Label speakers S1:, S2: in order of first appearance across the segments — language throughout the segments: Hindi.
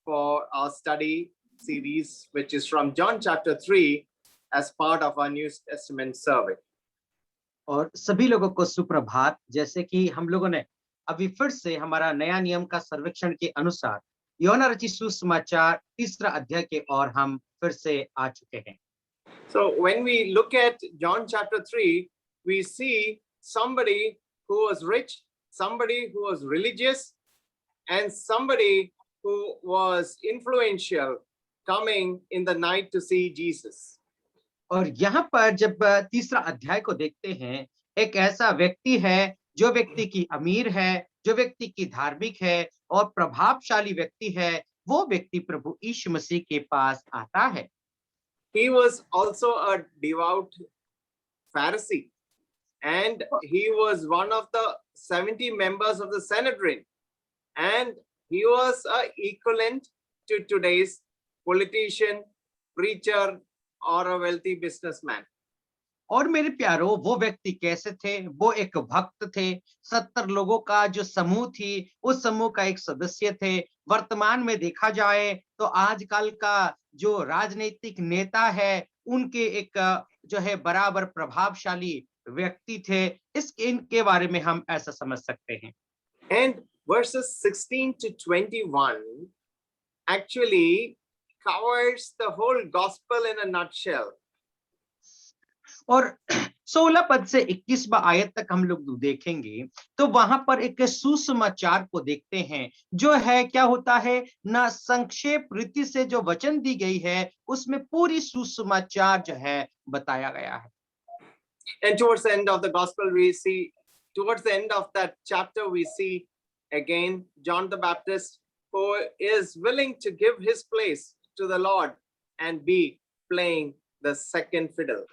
S1: for our study series, which is from John chapter 3 as part of our New Testament survey.
S2: और सभी लोगों को सुप्रभात। जैसे कि हम लोगों ने अभी फिर से हमारा नया नियम का सर्वेक्षण के अनुसार यूहन्ना रचित सुसमाचार 3 अध्याय के और हम फिर से आ चुके हैं।
S1: So when we look at John chapter 3, we see somebody who was rich, somebody who was religious, and somebody who was influential coming in the night to see Jesus.
S2: और यहाँ पर जब 3 अध्याय को देखते हैं, एक ऐसा व्यक्ति है जो व्यक्ति की अमीर है, जो व्यक्ति की धार्मिक है और प्रभावशाली व्यक्ति है। वो व्यक्ति प्रभु यीशु मसीह के पास आता है।
S1: He was also a devout Pharisee, and he was one of the 70 members of the Sanhedrin, and he was a equivalent to today's politician, preacher, or a wealthy businessman.
S2: और मेरे प्यारो, वो व्यक्ति कैसे थे? वो एक भक्त थे। 70 लोगों का जो समूह थी, उस समूह का एक सदस्य थे। वर्तमान में देखा जाए तो आजकल का जो राजनीतिक नेता है, उनके एक जो है बराबर प्रभावशाली व्यक्ति थे। इनके बारे में हम ऐसा समझ सकते हैं।
S1: And verses 16 to 21 actually covers the whole gospel in a nutshell.
S2: और 16 पद से 21वां आयत तक हम लोग देखेंगे तो वहां पर एक सुसमाचार को देखते हैं, जो है क्या होता है ना, संक्षेप रीति से जो वचन दी गई है उसमें पूरी सुसमाचार जो है बताया गया है।
S1: And towards the end of the gospel we see, towards the end of that chapter we see again John the Baptist, who is willing to give his place to the Lord and be playing the second fiddle.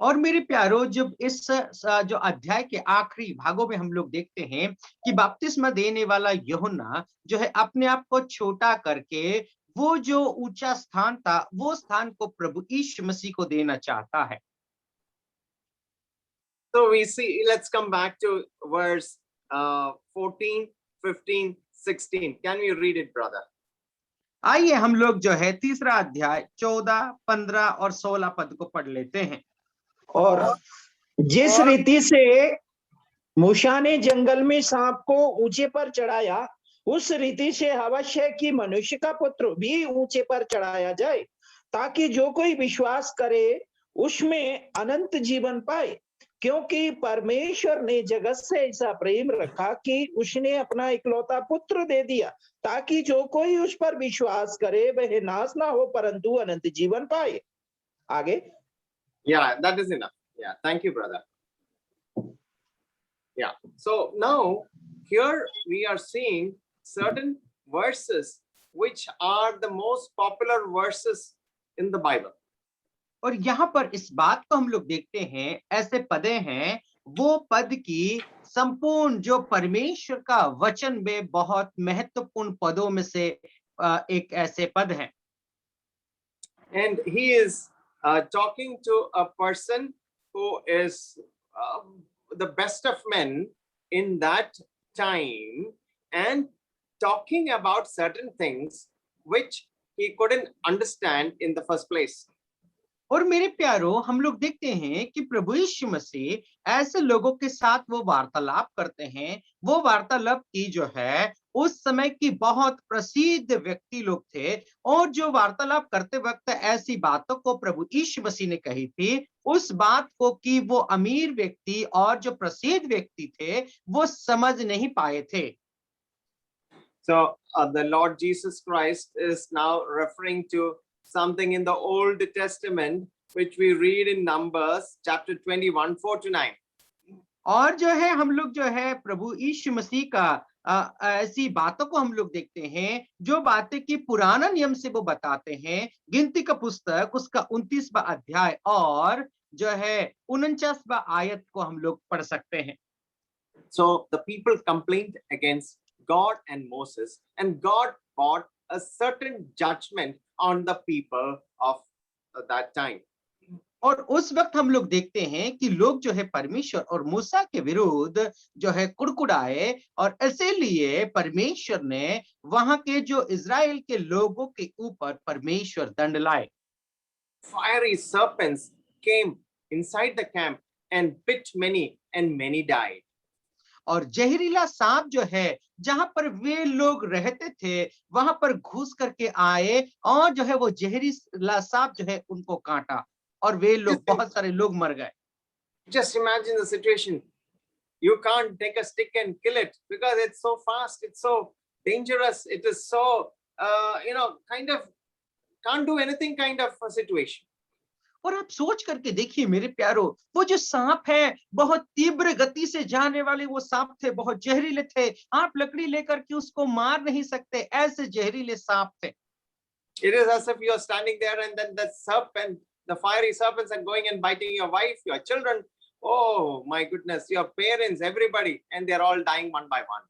S2: और मेरे प्यारो, जब इस जो अध्याय के आखिरी भागों में हम लोग देखते हैं कि बपतिस्मा देने वाला यूहन्ना जो है अपने आप को छोटा करके वो जो ऊंचा स्थान था, वो स्थान को प्रभु यीशु मसीह को देना चाहता है।
S1: So we see, let's come back to verse 14, 15, 16. Can we read it, brother?
S2: आइए हम लोग जो है 3 अध्याय 14, 15 और 16 पद को पढ़ लेते हैं।
S3: और जिस रीति से मूसा ने जंगल में सांप को ऊंचे पर चढ़ाया, उस रीति से अवश्य कि मनुष्य का पुत्र भी ऊंचे पर चढ़ाया जाए, ताकि जो कोई विश्वास करे उसमें अनंत जीवन पाए। क्योंकि परमेश्वर ने जगत से ऐसा प्रेम रखा कि उसने अपना इकलौता पुत्र दे दिया, ताकि जो कोई उस पर विश्वास करे वह नाश ना हो परंतु अनंत जीवन पाए। आगे।
S1: Yeah, that is enough. Yeah, thank you, brother. Yeah, so now here we are seeing certain verses which are the most popular verses in the Bible.
S2: और यहाँ पर इस बात को हम लोग देखते हैं, ऐसे पदे हैं, वो पद की संपूर्ण जो परमेश्वर का वचन में बहुत महत्वपूर्ण पदों में से एक ऐसे पद हैं।
S1: And he is talking to a person who is the best of men in that time and talking about certain things which he couldn't understand in the first place.
S2: और मेरे प्यारो, हम लोग देखते हैं कि प्रभु यीशु मसीह ऐसे लोगों के साथ वो वार्तालाप करते हैं। वो वार्तालाप की जो है उस समय की बहुत प्रसिद्ध व्यक्ति लोग थे, और जो वार्तालाप करते वक्त ऐसी बातों को प्रभु यीशु मसीह ने कही थी, उस बात को कि वो अमीर व्यक्ति और जो प्रसिद्ध व्यक्ति थे वो समझ नहीं पाए थे।
S1: So the Lord Jesus Christ is now referring to something in the Old Testament which we read in Numbers chapter 21, 4-9.
S2: और जो है हम लोग जो है प्रभु यीशु मसीह का ऐसी बातों को हम लोग देखते हैं, जो बातें कि पुराना नियम से वो बताते हैं। गिनती का पुस्तक उसका 29वां अध्याय और जो है 49वां आयत को हम लोग पढ़ सकते हैं।
S1: So the people complained against God and Moses, and God brought a certain judgment on the people of that time.
S2: और उस वक्त हम लोग देखते हैं कि लोग जो है परमेश्वर और मूसा के विरुद्ध जो है कुड़कुड़ाए, और इसीलिए परमेश्वर ने वहां के जो इज़राइल के लोगों के ऊपर परमेश्वर दंड लाए।
S1: Fiery serpents came inside the camp and bit many, and many died.
S2: और जहरीला सांप जो है जहां पर वे लोग रहते थे वहां पर घुस करके आए, और जो है वो जहरीला सांप जो है उनको काटा, और वे लोग, बहुत सारे लोग मर गए।
S1: Just imagine the situation. You can't take a stick and kill it because it's so fast, it's so dangerous, it is so, kind of can't do anything kind of a situation.
S2: और आप सोच करके देखिए मेरे प्यारो, वो जो सांप है बहुत तीव्र गति से जाने वाले वो सांप थे, बहुत जहरीले थे। आप लकड़ी लेकर के उसको मार नहीं सकते, ऐसे जहरीले सांप थे।
S1: It is as if you're standing there and then the serpent, the fiery serpents are going and biting your wife, your children. Oh my goodness, your parents, everybody, and they're all dying one by one.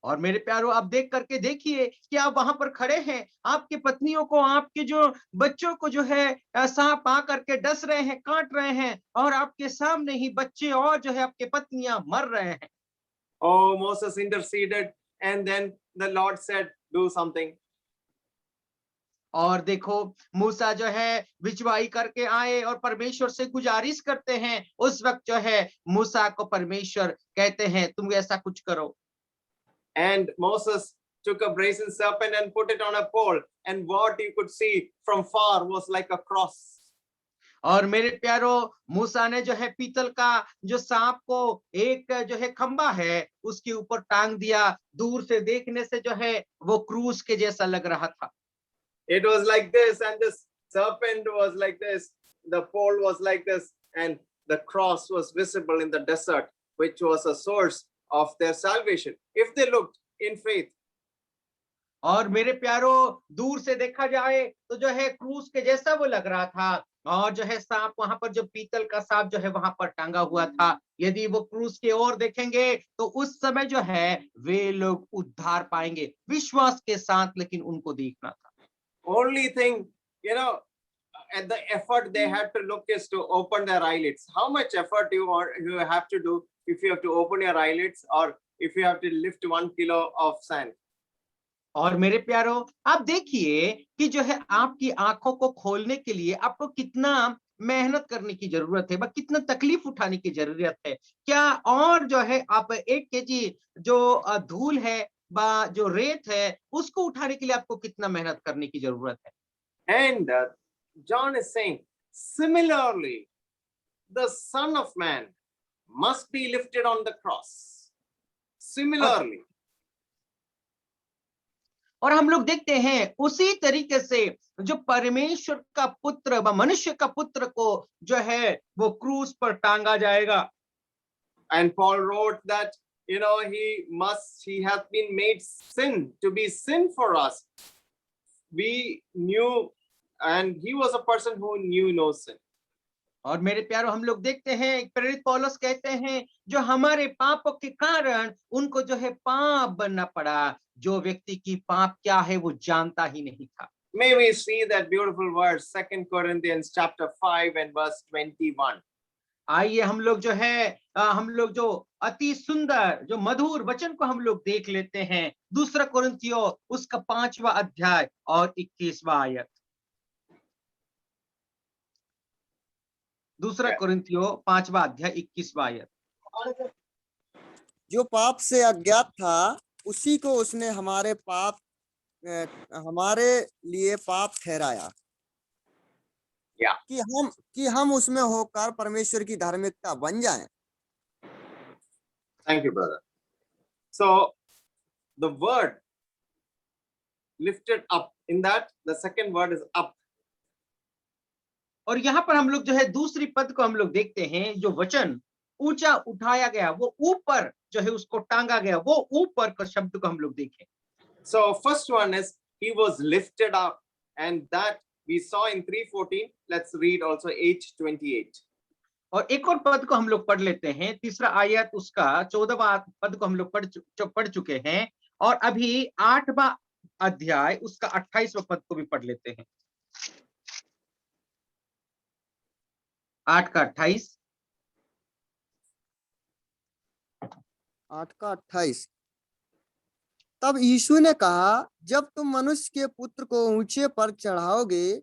S2: और मेरे प्यारो, आप देख करके देखिए कि आप वहां पर खड़े हैं, आपके पत्नियों को, आपके जो बच्चों को जो है सांप आ करके डस रहे हैं, काट रहे हैं, और आपके सामने ही बच्चे और जो है आपके पत्नियां मर रहे हैं।
S1: Oh, Moses interceded, and then the Lord said, do something.
S2: और देखो मूसा जो है भिजवाई करके आए और परमेश्वर से गुजारिश करते हैं। उस वक्त जो है मूसा को परमेश्वर कहते हैं तुम ऐसा कुछ करो।
S1: And Moses took a brazen serpent and put it on a pole, and what you could see from far was like a cross.
S2: और मेरे प्यारो, मूसा ने जो है पीतल का जो सांप को एक जो है खंबा है उसके ऊपर टांग दिया, दूर से देखने से जो है वो क्रूस के जैसा लग रहा था।
S1: It was like this, and this serpent was like this, the pole was like this, and the cross was visible in the desert, which was a source of their salvation if they looked in faith.
S2: और मेरे प्यारो, दूर से देखा जाए तो जो है क्रूस के जैसा वो लग रहा था, और जो है सांप वहां पर, जो पीतल का सांप जो है वहां पर टांगा हुआ था। यदि वो क्रूस की ओर देखेंगे तो उस समय जो है वे लोग उद्धार पाएंगे विश्वास के साथ, लेकिन उनको देखना था।
S1: Only thing, at the effort they had to look is to open their eyelids. How much effort you have to do if you have to open your eyelids, or if you have to lift 1 kilo of sand?
S2: और मेरे प्यारो, आप देखिए कि जो है आपकी आंखों को खोलने के लिए आपको कितना मेहनत करने की जरूरत है, कितना तकलीफ उठाने की जरूरत है क्या। और जो है आप 1 केजी जो धूल है जो रेत है उसको उठाने के लिए आपको कितना मेहनत करने की जरूरत है।
S1: And John is saying, similarly, the Son of Man must be lifted on the cross. Similarly.
S2: और हम लोग देखते हैं उसी तरीके से जो परमेश्वर का पुत्र व मनुष्य का पुत्र को जो है वो क्रूस पर टांगा जाएगा।
S1: And Paul wrote that, he hath been made sin to be sin for us. We knew, and he was a person who knew no sin.
S2: और मेरे प्यारों, हम लोग देखते हैं प्रेरित पौलुस कहते हैं जो हमारे पापों के कारण उनको जो है पाप बनना पड़ा, जो व्यक्ति की पाप क्या है वो जानता ही नहीं था।
S1: May we see that beautiful verse, 2 Corinthians chapter 5 and verse 21.
S2: आइए हम लोग जो है हम लोग जो अति सुंदर जो मधुर वचन को हम लोग देख लेते हैं। दूसरा कुरिन्थियों उसका 5वां अध्याय और 21वां आयत। दूसरा कुरिन्थियों 5वां अध्याय 21वां आयत।
S4: जो पाप से अज्ञात था उसी को उसने हमारे लिए पाप ठहराया, कि हम उसमें होकर परमेश्वर की धार्मिकता बन जाएं।
S1: Thank you, brother. So the word lifted up, in that the second word is up.
S2: और यहाँ पर हम लोग जो है दूसरी पद को हम लोग देखते हैं, जो वचन ऊंचा उठाया गया, वो ऊपर जो है उसको टांगा गया, वो ऊपर का शब्द को हम लोग देखें।
S1: So first one is he was lifted up, and that we saw in 3:14. Let's read also 8:28.
S2: और एक और पद को हम लोग पढ़ लेते हैं, तीसरा आयत उसका 14वां पद को हम लोग पढ़ चुके हैं, और अभी 8वां अध्याय उसका 28वां पद को भी पढ़ लेते हैं। 8 का 28।
S4: 8 का 28। तब यीशु ने कहा, जब तुम मनुष्य के पुत्र को ऊंचे पर चढ़ाओगे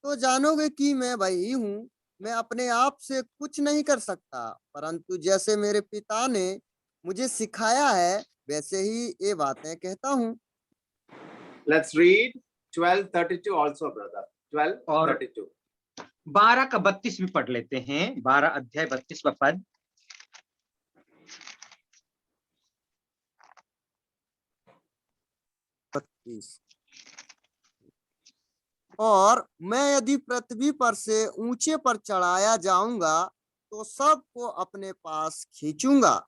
S4: तो जानोगे कि मैं वही हूँ। मैं अपने आप से कुछ नहीं कर सकता, परंतु जैसे मेरे पिता ने मुझे सिखाया है वैसे ही ये बातें कहता हूँ।
S1: Let's read 12:32 also, brother. 12:32.
S2: 12 का 32 भी पढ़ लेते हैं। 12 अध्याय 32वां पद।
S4: और मैं यदि पृथ्वी पर से ऊंचे पर चढ़ाया जाऊंगा तो सबको अपने पास खींचूंगा।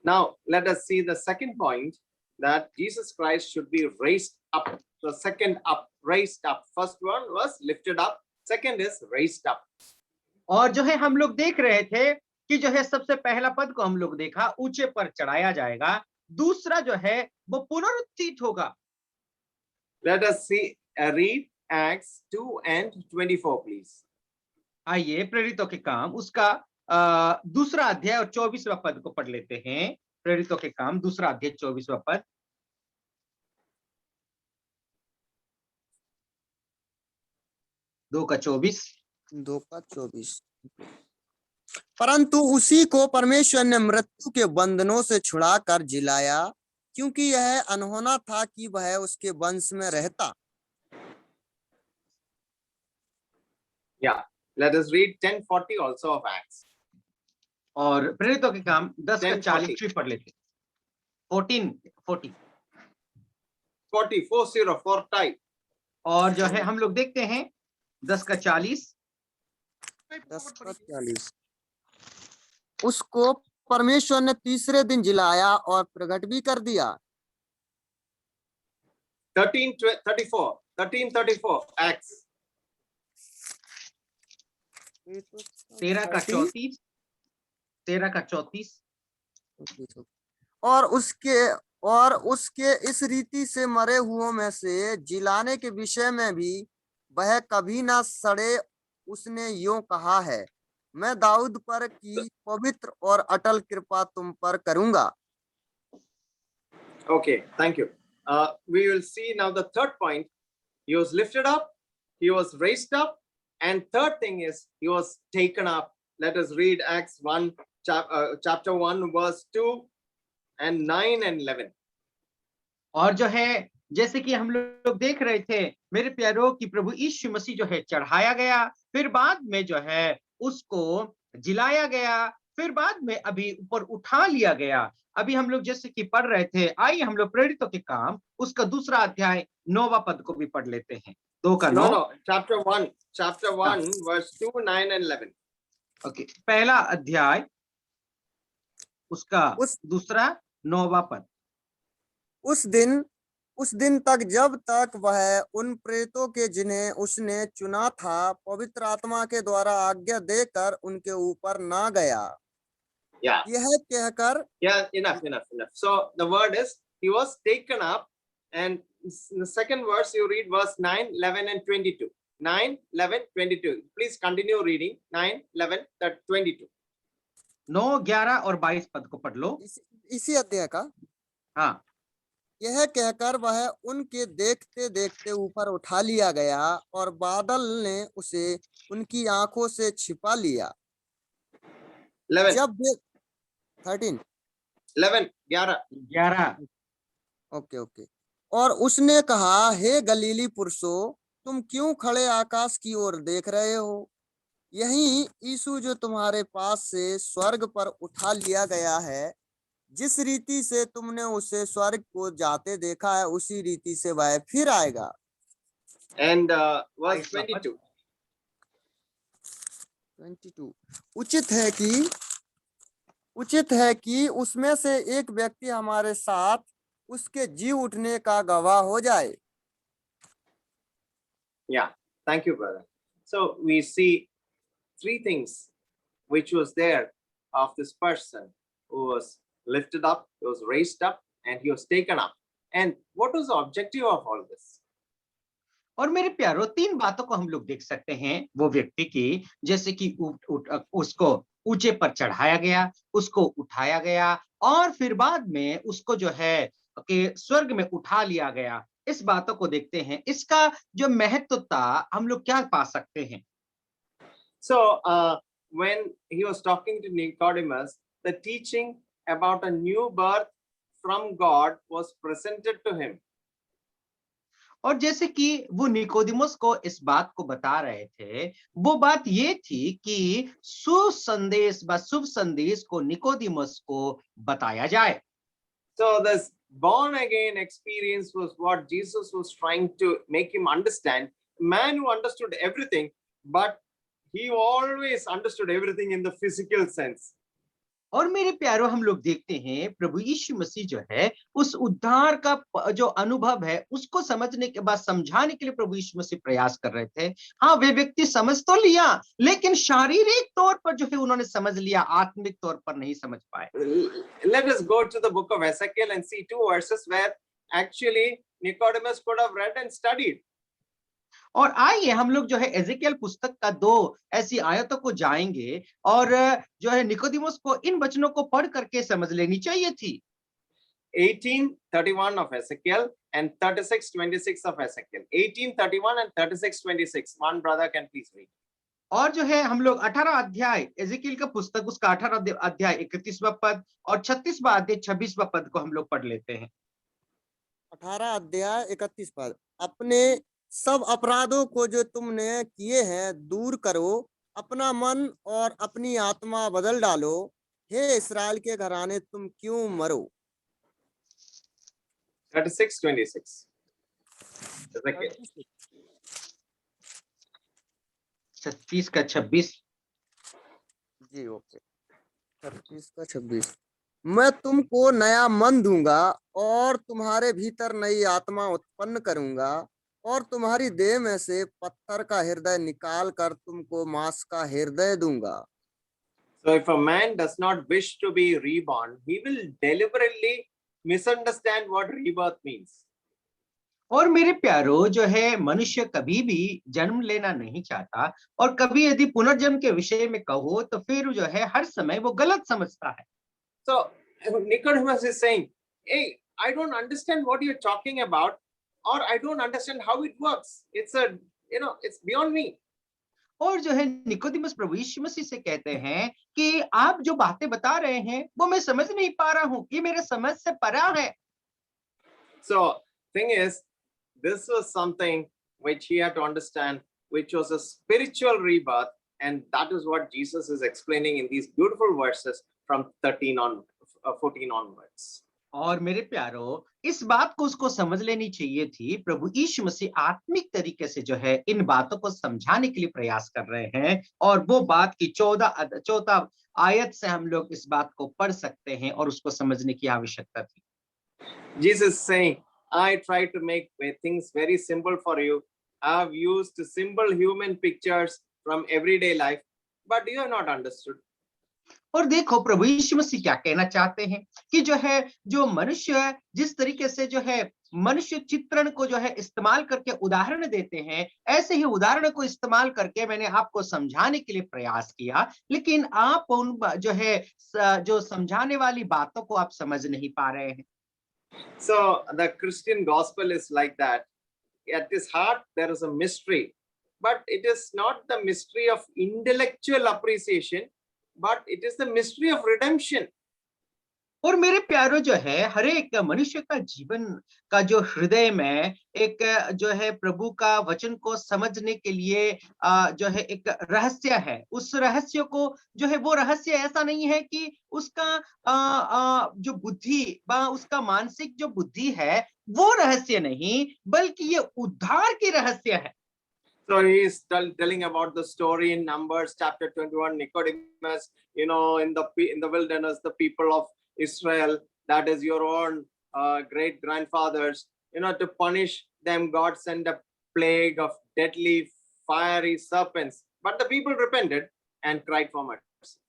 S1: Now, let us see the second point, that Jesus Christ should be raised up. The second up, raised up. First one was lifted up. Second is raised up.
S2: और जो है हम लोग देख रहे थे कि जो है सबसे पहला पद को हम लोग देखा, ऊंचे पर चढ़ाया जाएगा। दूसरा जो है वो पुनरुत्थित होगा।
S1: Let us see, read Acts 2 and 24, please.
S2: आइए प्रेरितों के काम उसका दूसरा अध्याय और 24वां पद को पढ़ लेते हैं। प्रेरितों के काम दूसरा अध्याय 24वां पद। 2 का 24।
S4: 2 का 24। परंतु उसी को परमेश्वर ने मृत्यु के बंधनों से छुड़ाकर जिलाया, क्योंकि यह अनहोना था कि वह उसके वंश में रहता।
S1: Yeah, let us read 10:40 also of Acts.
S2: और प्रेरितों के काम 10 का
S1: 10:40.
S2: 40 भी पढ़ लेते हैं। 40
S1: 40.
S2: और जो है हम लोग देखते हैं 10 का 40।
S4: 10 का 40। उसको परमेश्वर ने तीसरे दिन जिलाया और प्रकट भी कर दिया।
S1: 13:34 Acts.
S2: 13 का 34। 13 का 34।
S4: और उसके इस रीति से मरे हुओं में से जिलाने के विषय में भी वह कभी ना सड़े। उसने यूं कहा है, मैं दाऊद पर की पवित्र और अटल कृपा तुम पर करूंगा।
S1: Okay, thank you. We will see now the third point. He was lifted up, he was raised up, and third thing is he was taken up. Let us read Acts 1, chapter 1, verse 2 and 9 and 11.
S2: और जो है जैसे कि हम लोग देख रहे थे मेरे प्यारों कि प्रभु यीशु मसीह जो है चढ़ाया गया, फिर बाद में जो है उसको जिलाया गया, फिर बाद में अभी ऊपर उठा लिया गया। अभी हम लोग जैसे कि पढ़ रहे थे, आइए हम लोग प्रेरितों के काम उसका दूसरा अध्याय 9वां पद को भी पढ़ लेते हैं। 2 का 9।
S1: No, chapter 1, verse 2, 9 and 11.
S2: Okay, पहला अध्याय उसका दूसरा 9वां पद।
S4: उस दिन तक जब तक वह उन प्रेतों के जिन्हें उसने चुना था पवित्र आत्मा के द्वारा आज्ञा देकर उनके ऊपर ना गया।
S1: Yeah.
S4: यह कहकर
S1: Enough. So the word is he was taken up, and in the second verse you read verse 9, 11 and 22. 9, 11, 22. Please continue reading 9, 11, 22.
S2: 9, 11 और 22 पद को पढ़ लो।
S4: इसी अध्याय का।
S2: हाँ।
S4: यह कहकर वह उनके देखते देखते ऊपर उठा लिया गया और बादल ने उसे उनकी आंखों से छिपा लिया।
S1: 11.
S4: जब 13
S1: 11 11.
S4: ओके। और उसने कहा, हे गलीली पुरुषों, तुम क्यों खड़े आकाश की ओर देख रहे हो? यही यीशु जो तुम्हारे पास से स्वर्ग पर उठा लिया गया है, जिस रीति से तुमने उसे स्वर्ग को जाते देखा है उसी रीति से वह फिर आएगा।
S1: And verse 22.
S4: उचित है कि उसमें से एक व्यक्ति हमारे साथ उसके जी उठने का गवाह हो जाए।
S1: Yeah, thank you, brother. So we see three things which was there of this person who was lifted up, he was raised up, and he was taken up. And what was the objective of all this?
S2: और मेरे प्यारो 3 बातों को हम लोग देख सकते हैं वो व्यक्ति की, जैसे कि उसको ऊंचे पर चढ़ाया गया, उसको उठाया गया और फिर बाद में उसको जो है कि स्वर्ग में उठा लिया गया। इस बातों को देखते हैं, इसका जो महत्वता हम लोग क्या पा सकते हैं।
S1: So, when he was talking to Nicodemus, the teaching about a new birth from God was presented to him.
S2: और जैसे कि वो निकोदिमुस को इस बात को बता रहे थे, वो बात ये थी कि सुसंदेश व शुभ संदेश को निकोदिमुस को बताया जाए।
S1: So, this born again experience was what Jesus was trying to make him understand. A man who understood everything, but he always understood everything in the physical sense.
S2: और मेरे प्यारो हम लोग देखते हैं प्रभु यीशु मसीह जो है उस उद्धार का जो अनुभव है उसको समझने के बाद समझाने के लिए प्रभु यीशु मसीह प्रयास कर रहे थे। हाँ, वे व्यक्ति समझ तो लिया, लेकिन शारीरिक तौर पर जो है उन्होंने समझ लिया, आत्मिक तौर पर नहीं समझ पाए।
S1: Let us go to the book of Ezekiel and see 2 verses where actually Nicodemus could have read and studied.
S2: और आइए हम लोग जो है एजेकियल पुस्तक का 2 ऐसी आयतों को जाएंगे और जो है निकोदिमुस को इन वचनों को पढ़ करके समझ लेनी चाहिए थी।
S1: 18:31 of Ezekiel and 36:26 of Ezekiel. 18:31 and 36:26. One brother can please read.
S2: और जो है हम लोग 18 अध्याय एजेकियल का पुस्तक उसका 18 अध्याय 31वां पद और 36वां अध्याय 26वां पद को हम लोग पढ़ लेते हैं।
S4: 18 अध्याय 31 पद। अपने सब अपराधों को जो तुमने किए हैं दूर करो, अपना मन और अपनी आत्मा बदल डालो। हे इस्राएल के घराने, तुम क्यों मरो।
S1: 36:26. Ezekiel.
S2: 36 का 26।
S4: जी ओके। 36 का 26। मैं तुमको नया मन दूंगा और तुम्हारे भीतर नई आत्मा उत्पन्न करूंगा और तुम्हारी देह में से पत्थर का हृदय निकाल कर तुमको मांस का हृदय दूंगा।
S1: So if a man does not wish to be reborn, he will deliberately misunderstand what rebirth means.
S2: और मेरे प्यारो जो है मनुष्य कभी भी जन्म लेना नहीं चाहता और कभी यदि पुनर्जन्म के विषय में कहो तो फिर जो है हर समय वो गलत समझता है।
S1: So Nicodemus is saying, hey, I don't understand what you're talking about, or I don't understand how it works. It's it's beyond me.
S2: और जो है निकोदिमस प्रभु यीशु मसीह से कहते हैं कि आप जो बातें बता रहे हैं वो मैं समझ नहीं पा रहा हूँ, ये मेरे समझ से परा है।
S1: So thing is, this was something which he had to understand, which was a spiritual rebirth, and that is what Jesus is explaining in these beautiful verses from 14 onwards.
S2: और मेरे प्यारो इस बात को उसको समझ लेनी चाहिए थी। प्रभु यीशु मसीह आत्मिक तरीके से जो है इन बातों को समझाने के लिए प्रयास कर रहे हैं और वो बात की 14 आयत से हम लोग इस बात को पढ़ सकते हैं और उसको समझने की आवश्यकता थी।
S1: Jesus saying, I try to make things very simple for you. I have used simple human pictures from everyday life, but you have not understood.
S2: और देखो प्रभु यीशु मसीह क्या कहना चाहते हैं कि जो है जो मनुष्य जिस तरीके से जो है मनुष्य चित्रण को जो है इस्तेमाल करके उदाहरण देते हैं, ऐसे ही उदाहरण को इस्तेमाल करके मैंने आपको समझाने के लिए प्रयास किया, लेकिन आप उन जो है जो समझाने वाली बातों को आप समझ नहीं पा रहे हैं।
S1: So the Christian gospel is like that. At its heart, there is a mystery, but it is not the mystery of intellectual appreciation, but it is the mystery of redemption.
S2: और मेरे प्यारो जो है हर एक मनुष्य का जीवन का जो हृदय में एक जो है प्रभु का वचन को समझने के लिए जो है एक रहस्य है। उस रहस्य को जो है वो रहस्य ऐसा नहीं है कि उसका जो बुद्धि व उसका मानसिक जो बुद्धि है वो रहस्य नहीं, बल्कि ये उद्धार की रहस्य है।
S1: So he is telling about the story in Numbers chapter 21. Nicodemus, in the wilderness, the people of Israel, that is your own great grandfathers, to punish them, God sent a plague of deadly fiery serpents. But the people repented and cried for mercy.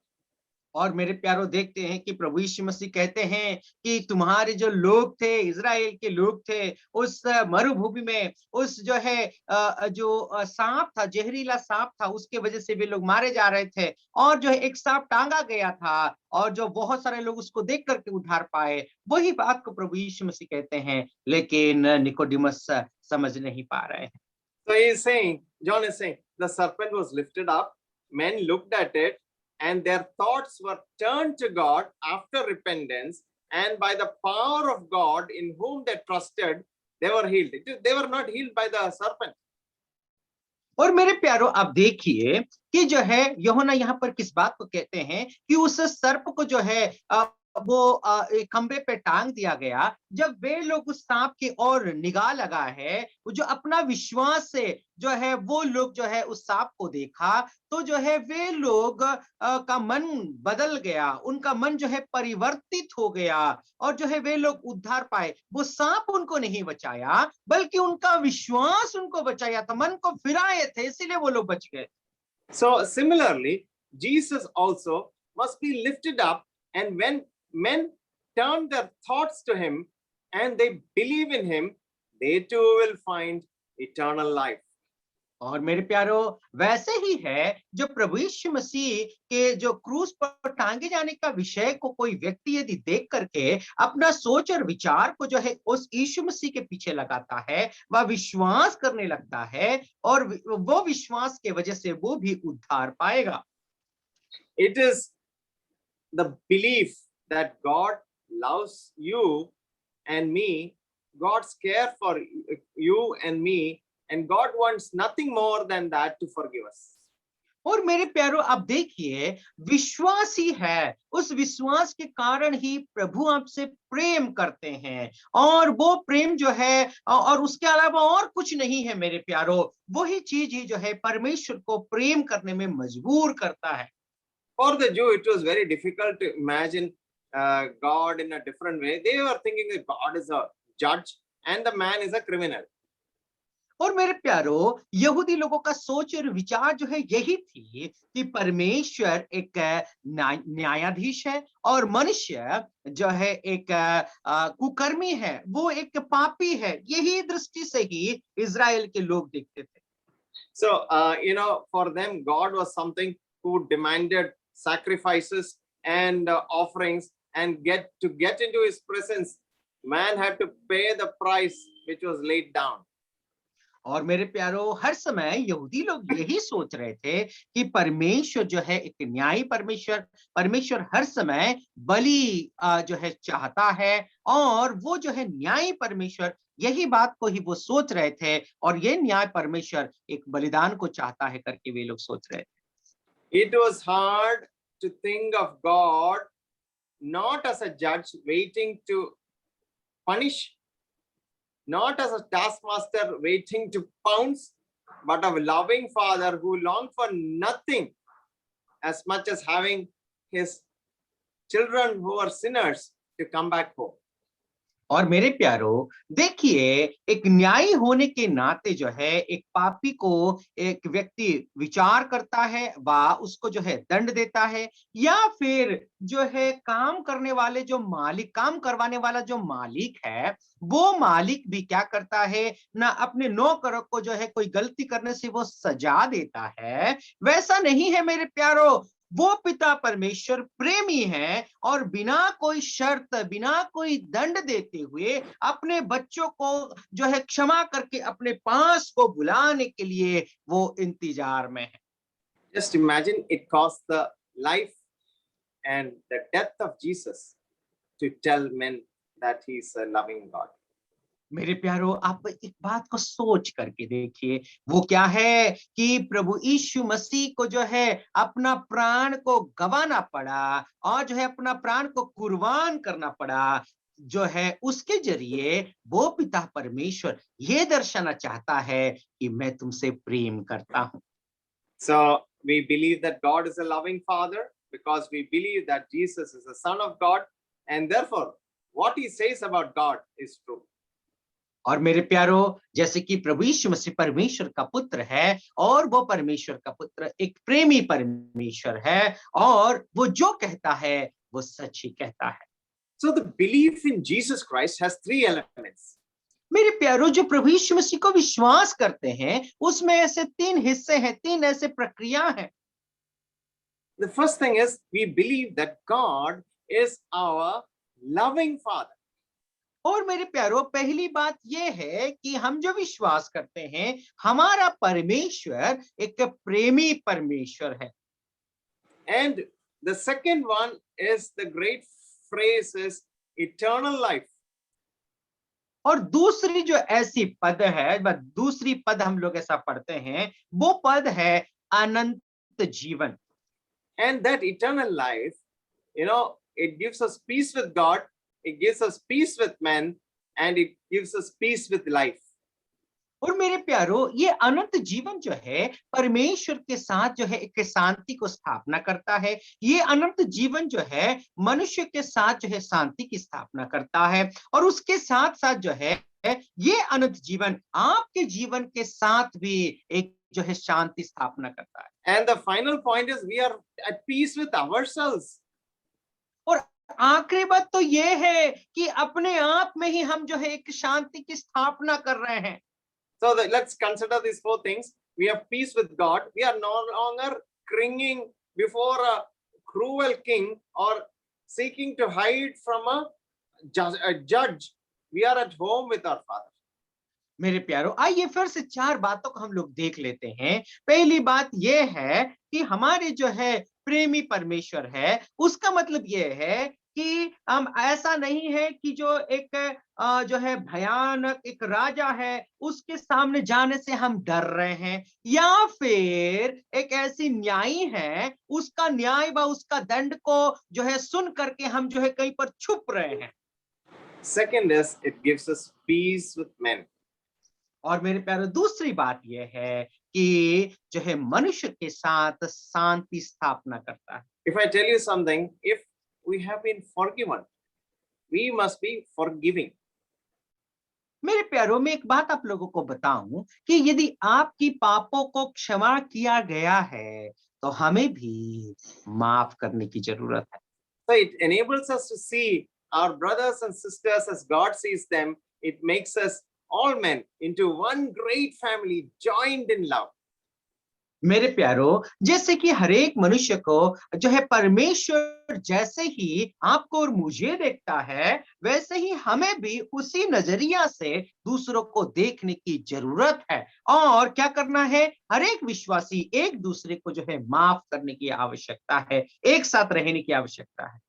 S2: और मेरे प्यारों देखते हैं कि प्रभु यीशु मसीह कहते हैं कि तुम्हारे जो लोग थे, इज़राइल के लोग थे, उस मरुभूमि में उस जो है जो सांप था, जहरीला सांप था, उसके वजह से वे लोग मारे जा रहे थे। और जो है एक सांप टांगा गया था और जो बहुत सारे लोग उसको देख करके उद्धार पाए। वही बात को प्रभु यीशु मसीह कहते हैं, लेकिन निकोडिमस समझ नहीं पा रहे हैं।
S1: So he is saying, John is saying, the serpent was lifted up, men looked at it, and their thoughts were turned to God after repentance, and by the power of God in whom they trusted, they were healed. They were not healed by the serpent.
S2: और मेरे प्यारों आप देखिए कि जो है यूहन्ना यहाँ पर किस बात को कहते हैं कि उस सर्प को जो है वो एक खंबे पे टांग दिया गया। जब वे लोग उस सांप की ओर निगाह लगा है, वो जो अपना विश्वास से जो है वो लोग जो है उस सांप को देखा, तो जो है वे लोग का मन बदल गया, उनका मन जो है परिवर्तित हो गया और जो है वे लोग उद्धार पाए। वो सांप उनको नहीं बचाया, बल्कि उनका विश्वास उनको बचाया था, मन को फिराए थे, इसीलिए वो लोग बच गए।
S1: So similarly, Jesus also must be lifted up, and when men turn their thoughts to him and they believe in him, they too will find eternal life.
S2: और मेरे प्यारो वैसे ही है, जो प्रभु यीशु मसीह के जो क्रूस पर टांगे जाने का विषय को कोई व्यक्ति यदि देख करके अपना सोच और विचार को जो है उस यीशु मसीह के पीछे लगाता है, वह विश्वास करने लगता है और वो विश्वास के वजह से वो भी उद्धार पाएगा।
S1: It is the belief that God loves you and me, God's care for you and me, and God wants nothing more than that to forgive us.
S2: और मेरे प्यारो आप देखिए, विश्वास ही है, उस विश्वास के कारण ही प्रभु आपसे प्रेम करते हैं और वो प्रेम जो है और उसके अलावा और कुछ नहीं है मेरे प्यारो। वही चीज ही जो है परमेश्वर को प्रेम करने में मजबूर करता है।
S1: For the Jew, it was very difficult to imagine God in a different way. They were thinking that God is a judge and the man is a criminal.
S2: और मेरे प्यारो यहूदी लोगों का सोच और विचार जो है यही थी कि परमेश्वर एक न्यायाधीश है और मनुष्य जो है एक कुकर्मी है, वो एक पापी है। यही दृष्टि से ही इजराइल के लोग देखते थे।
S1: So, for them, God was something who demanded sacrifices and offerings, and get into his presence, man had to pay the price which was laid down.
S2: और मेरे प्यारो हर समय यहूदी लोग यही सोच रहे थे कि परमेश्वर जो है एक न्यायी परमेश्वर हर समय बलि जो है चाहता है और वो जो है न्यायी परमेश्वर, यही बात को ही वो सोच रहे थे और ये न्याय परमेश्वर एक बलिदान को चाहता है करके वे लोग सोच रहे थे।
S1: It was hard to think of God not as a judge waiting to punish, not as a taskmaster waiting to pounce, but a loving father who longed for nothing as much as having his children who are sinners to come back home.
S2: और मेरे प्यारो देखिए, एक न्यायी होने के नाते जो है एक पापी को एक व्यक्ति विचार करता है, वह उसको जो है दंड देता है, या फिर जो है काम करने वाले जो मालिक, काम करवाने वाला जो मालिक है, वो मालिक भी क्या करता है ना, अपने नौकरों को जो है कोई गलती करने से वो सजा देता है। वैसा नहीं है मेरे प्यारो, वो पिता परमेश्वर प्रेमी है और बिना कोई शर्त, बिना कोई दंड देते हुए अपने बच्चों को जो है क्षमा करके अपने पास को बुलाने के लिए वो इंतजार में है।
S1: Just imagine, it cost the life and the death of Jesus to tell men that he is a loving God.
S2: मेरे प्यारो आप एक बात को सोच करके देखिए, वो क्या है कि प्रभु यीशु मसीह को जो है अपना प्राण को गंवाना पड़ा और जो है अपना प्राण को कुर्बान करना पड़ा, जो है उसके जरिए वो पिता परमेश्वर ये दर्शाना चाहता है कि मैं तुमसे प्रेम करता हूं।
S1: So we believe that God is a loving Father because we believe that Jesus is the Son of God, and therefore what he says about God is true.
S2: और मेरे प्यारो, जैसे कि प्रभु यीशु मसीह परमेश्वर का पुत्र है और वो परमेश्वर का पुत्र एक प्रेमी परमेश्वर है और वो जो कहता है वो सच ही कहता है।
S1: So the belief in Jesus Christ has three elements.
S2: मेरे प्यारो, जो प्रभु यीशु मसीह को विश्वास करते हैं उसमें ऐसे तीन हिस्से हैं, तीन ऐसे प्रक्रिया हैं।
S1: The first thing is we believe that God is our loving Father.
S2: और मेरे प्यारो, पहली बात यह है कि हम जो विश्वास करते हैं हमारा परमेश्वर एक प्रेमी परमेश्वर है।
S1: And the second one is the great phrase is eternal life.
S2: और दूसरी जो ऐसी पद है, दूसरी पद हम लोग ऐसा पढ़ते हैं, वो पद है अनंत जीवन।
S1: And that eternal life, it gives us peace with God, it gives us peace with men, and it gives us peace with life.
S2: और मेरे प्यारो, ये अनंत जीवन जो है परमेश्वर के साथ जो है एक शांति को स्थापना करता है। ये अनंत जीवन जो है मनुष्य के साथ जो है शांति की स्थापना करता है और उसके साथ साथ जो है ये अनंत जीवन आपके जीवन के साथ भी एक जो है शांति स्थापना करता है।
S1: And the final point is we are at peace with ourselves.
S2: और आखिरी बात तो ये है कि अपने आप में ही हम जो है एक शांति की स्थापना कर रहे हैं।
S1: So let's consider these four things. We have peace with God. We are no longer cringing before a cruel king or seeking to hide from a judge. We are at home with our Father.
S2: मेरे प्यारो, आइए फिर से चार बातों को हम लोग देख लेते हैं। पहली बात यह है कि हमारे जो है प्रेमी परमेश्वर है, उसका मतलब यह है कि हम ऐसा नहीं है कि जो एक जो है भयानक एक राजा है उसके सामने जाने से हम डर रहे हैं, या फिर एक ऐसी न्यायी है उसका न्याय व उसका दंड को जो है सुन करके हम जो है कहीं पर छुप रहे हैं।
S1: Second is it gives us peace with men.
S2: और मेरे प्यारे, दूसरी बात यह है कि जो है मनुष्य के साथ शांति स्थापना करता है।
S1: If I tell you something, if we have been forgiven, we must be forgiving.
S2: मेरे प्यारों, मैं एक बात आप लोगों को बताऊं कि यदि आपकी पापों को क्षमा किया गया है तो हमें भी माफ करने की जरूरत है।
S1: So it enables us to see our brothers and sisters as God sees them. It makes us all men into one great family joined in love.
S2: मेरे प्यारो, जैसे कि हर एक मनुष्य को जो है परमेश्वर जैसे ही आपको और मुझे देखता है, वैसे ही हमें भी उसी नजरिया से दूसरों को देखने की जरूरत है। और क्या करना है? हर एक विश्वासी एक दूसरे को जो है माफ करने की आवश्यकता है, एक साथ रहने की आवश्यकता है।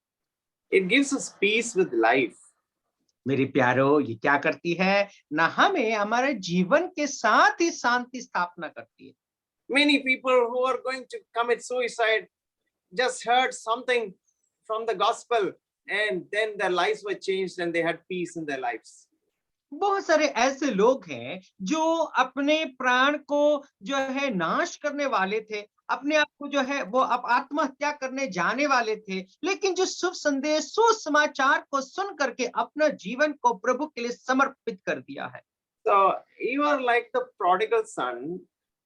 S1: It gives us peace with life.
S2: मेरे प्यारो, ये क्या करती है? ना हमें हमारे जीवन के साथ ही शांति स्थापना करती है।
S1: Many people who are going to commit suicide just heard something from the gospel and then their lives were changed and they had peace in their lives.
S2: बहुत सारे ऐसे लोग हैं जो अपने प्राण को जो है नाश करने वाले थे, अपने आप को जो है वो आत्महत्या करने जाने वाले थे, लेकिन जो शुभ संदेश सुसमाचार को सुन करके अपना जीवन को प्रभु के लिए समर्पित कर दिया है।
S1: So you are like the prodigal son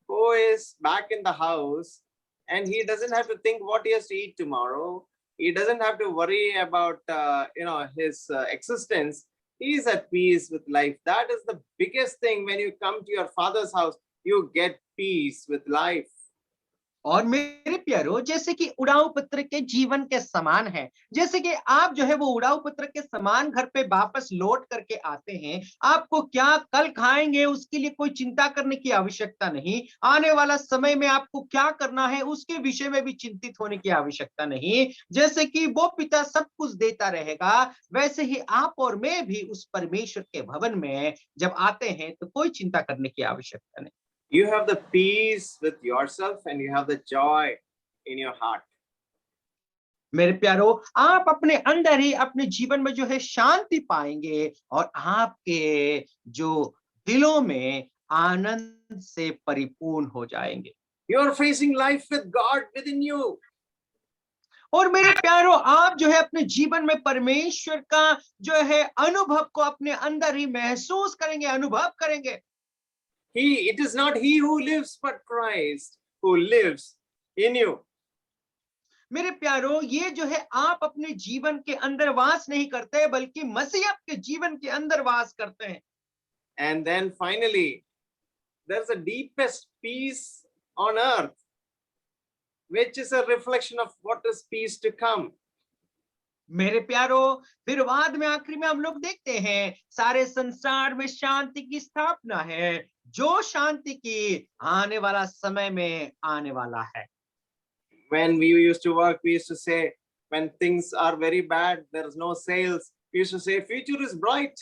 S1: who is back in the house and he doesn't have to think what he has to eat tomorrow. He doesn't have to worry about his existence. He is at peace with life. That is the biggest thing. When you come to your father's house, you get peace with life.
S2: और मेरे प्यारो, जैसे कि उड़ाऊ पुत्र के जीवन के समान है, जैसे कि आप जो है वो उड़ाऊ पुत्र के समान घर पे वापस लौट करके आते हैं, आपको क्या कल खाएंगे उसके लिए कोई चिंता करने की आवश्यकता नहीं, आने वाला समय में आपको क्या करना है उसके विषय में भी चिंतित होने की आवश्यकता नहीं। जैसे कि वो पिता सब कुछ देता रहेगा, वैसे ही आप और मैं भी उस परमेश्वर के भवन में जब आते हैं तो कोई चिंता करने की आवश्यकता नहीं।
S1: You have the peace with yourself and you have the joy in your heart.
S2: मेरे प्यारो, आप अपने अंदर ही अपने जीवन में जो है शांति पाएंगे और आपके जो दिलों में आनंद से परिपूर्ण हो जाएंगे।
S1: You are facing life with God within you.
S2: और मेरे प्यारो, आप जो है अपने जीवन में परमेश्वर का जो है अनुभव को अपने अंदर ही महसूस करेंगे, अनुभव करेंगे।
S1: It is not he who lives, but Christ who lives in you.
S2: मेरे प्यारो, ये जो है आप अपने जीवन के अंदर वास नहीं करते, बल्कि मसीह आपके जीवन के अंदर वास करते हैं।
S1: And then finally, there's the deepest peace on earth, which is a reflection of what is peace to come.
S2: मेरे प्यारो, फिर बाद में आखिरी में हम लोग देखते हैं सारे संसार में शांति की स्थापना है, जो शांति की आने वाला समय में आने वाला है।
S1: When we used to work, we used to say, when things are very bad, there is no sales, we used to say, future is bright.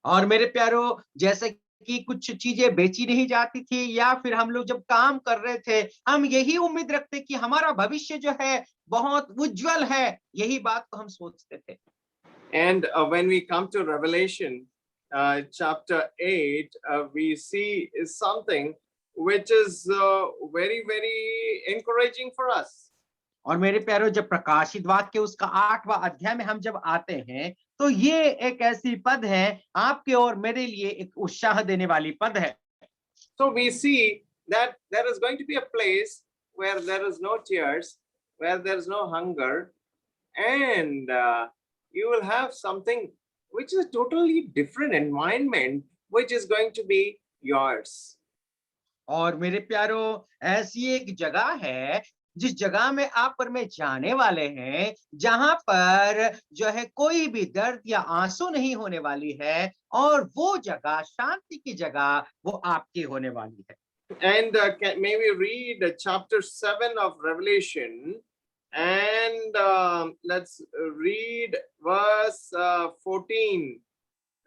S2: और मेरे प्यारो, जैसे कि कुछ चीजें बेची नहीं जाती थी, या फिर हम लोग जब काम कर रहे थे, हम यही उम्मीद रखते कि हमारा भविष्य जो है बहुत उज्जवल है, यही बात को हम सोचते थे।
S1: And when we come to Revelation chapter 8, we see is something which is very, very encouraging for us.
S2: और मेरे प्यारो, जब प्रकाशित वाक्य उसका 8वां अध्याय में हम जब आते हैं, तो ये एक ऐसी पद है आपके और मेरे लिए एक उत्साह देने वाली पद है।
S1: So we see that there is going to be a place where there is no tears, where there is no hunger, and you will have something which is a totally different environment, which is going to be yours.
S2: और मेरे प्यारो, ऐसी एक जगह है जिस जगह में आप और मैं जाने वाले हैं, जहां पर जो है कोई भी दर्द या आंसू नहीं होने वाली है, और वो जगह, शांति की जगह, वो आपकी होने वाली है।
S1: And may we read chapter 7 of Revelation, and let's read verse 14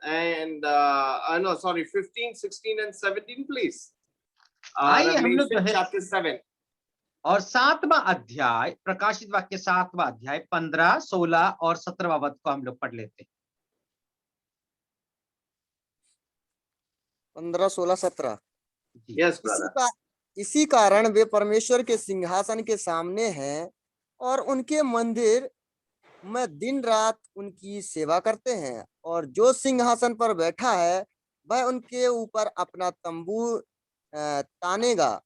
S1: and no, sorry, 15, 16 and 17, please.
S2: आइए हम लोग जो
S1: Revelation
S2: है
S1: chapter 7.
S2: और 7वां अध्याय, प्रकाशित वाक्य 7वां अध्याय 15, 16 और 17वां पद को हम लोग पढ़ लेते हैं।
S4: 15, 16, 17।
S1: Yes, brother.
S4: इसी कारण वे परमेश्वर के सिंहासन के सामने हैं और उनके मंदिर में दिन रात उनकी सेवा करते हैं, और जो सिंहासन पर बैठा है वह उनके ऊपर अपना तंबू तानेगा।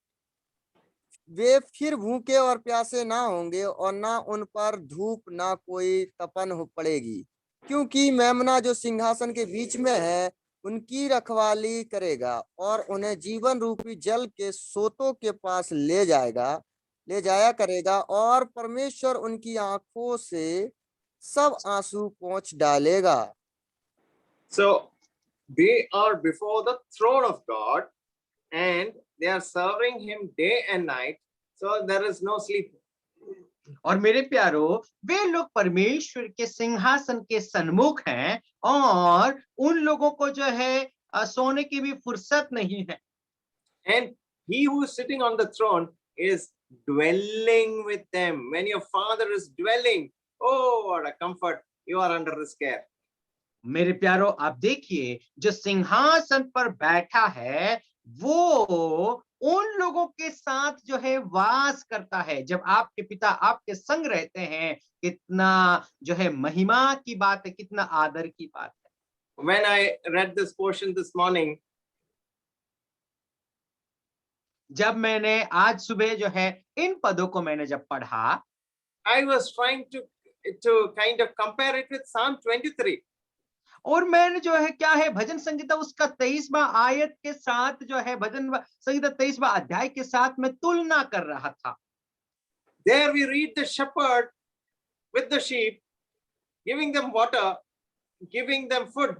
S4: वे फिर भूखे और प्यासे ना होंगे, और ना उन पर धूप ना कोई तपन पड़ेगी, क्योंकि मेमना जो सिंहासन के बीच में है उनकी रखवाली करेगा, और उन्हें जीवन रूपी जल के सोतों के पास ले जाया करेगा, और परमेश्वर उनकी आंखों से सब आंसू पोंछ डालेगा।
S1: So they are before the throne of God, and they are serving him day and night, so there is no sleep.
S2: और मेरे प्यारो, वे लोग परमेश्वर के सिंहासन के सन्मुख हैं, और उन लोगों को जो है सोने की भी फुर्सत नहीं है।
S1: And he who is sitting on the throne is dwelling with them. When your father is dwelling, oh, what a comfort, you are under his care.
S2: मेरे प्यारो, आप देखिए, जो सिंहासन पर बैठा है, वो उन लोगों के साथ जो है वास करता है। जब आपके पिता आपके संग रहते हैं, कितना जो है महिमा की बात है, कितना आदर की बात है।
S1: When I read this portion this morning,
S2: जब मैंने आज सुबह जो है इन पदों को मैंने जब पढ़ा,
S1: I was trying to kind of compare it with Psalm 23.
S2: और मैंने जो है क्या है भजन संहिता उसका 23वां आयत के साथ जो है भजन संहिता 23वां अध्याय के साथ मैं तुलना कर रहा था।
S1: There we read the shepherd with the sheep, giving them water, giving them food.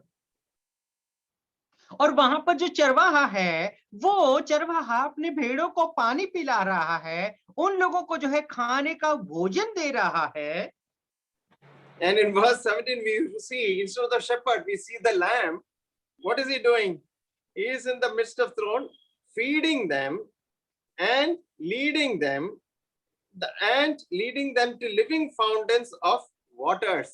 S2: और वहां पर जो चरवाहा है, वो चरवाहा अपने भेड़ों को पानी पिला रहा है, उन लोगों को जो है खाने का भोजन दे रहा है।
S1: And in verse 17, we see, instead of the shepherd, we see the lamb. What is he doing? He is in the midst of throne, feeding them and leading them to living fountains of waters.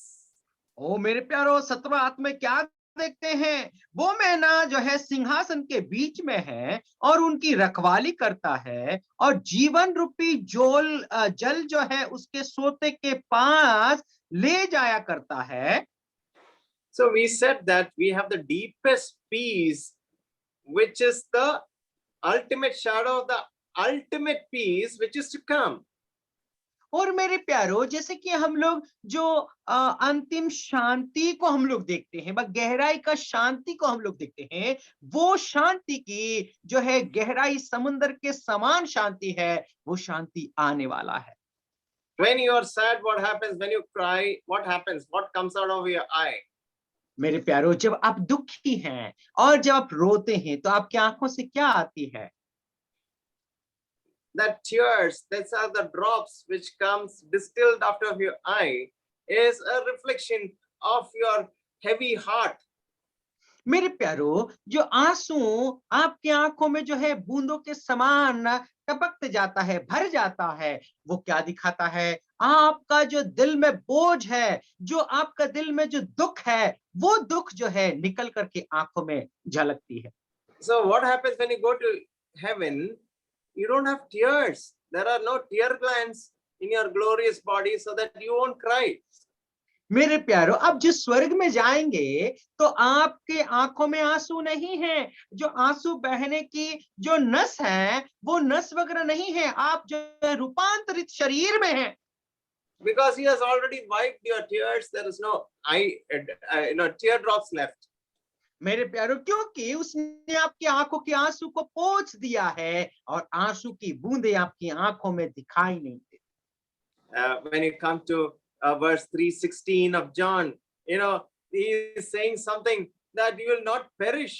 S2: ओ मेरे प्यारो, 17वां आत्मा क्या देखते हैं, वो मैना जो है सिंहासन के बीच में है और उनकी रखवाली करता है, और जीवन रूपी जल जो है उसके सोते के पास ले जाया करता है।
S1: So we said that we have the deepest peace, which is the ultimate shadow of the ultimate peace which is to come.
S2: और मेरे प्यारो, जैसे कि हम लोग जो अंतिम शांति को हम लोग देखते हैं, गहराई का शांति को हम लोग देखते हैं, वो शांति की जो है गहराई समुद्र के समान शांति है, वो शांति आने वाला है।
S1: When you are sad, what happens? When you cry, what happens? What comes out of your eye?
S2: मेरे प्यारो, जब आप दुखी हैं और जब आप रोते हैं तो आपकी आंखों से क्या आती है?
S1: That tears, these are the drops which comes distilled out of your eye, is a reflection of your heavy heart.
S2: मेरे प्यारो, जो आंसू आपकी आंखों में जो है बूंदों के समान टपकते जाता है, भर जाता है, वो क्या दिखाता है? आपका जो दिल में बोझ है, जो आपका दिल में जो दुख है, वो दुख जो है निकल करके आंखों में झलकती है।
S1: So what happens when you go to heaven? You don't have tears. There are no tear glands in your glorious body so that you won't cry.
S2: मेरे प्यारो, अब जो स्वर्ग में जाएंगे तो आपके आंखों में आंसू नहीं है, जो आंसू बहने की जो नस है वो नस वगैरह नहीं है, आप जो रूपांतरित शरीर में हैं।
S1: Because he has already wiped your tears, there is no teardrops left.
S2: मेरे प्यारो, क्योंकि उसने आपकी आंखों के आंसू को पोंछ दिया है और आंसू की बूंदें आपकी आंखों में दिखाई नहीं देती।
S1: When you come to verse 3:16 of John, he is saying something that you will not perish.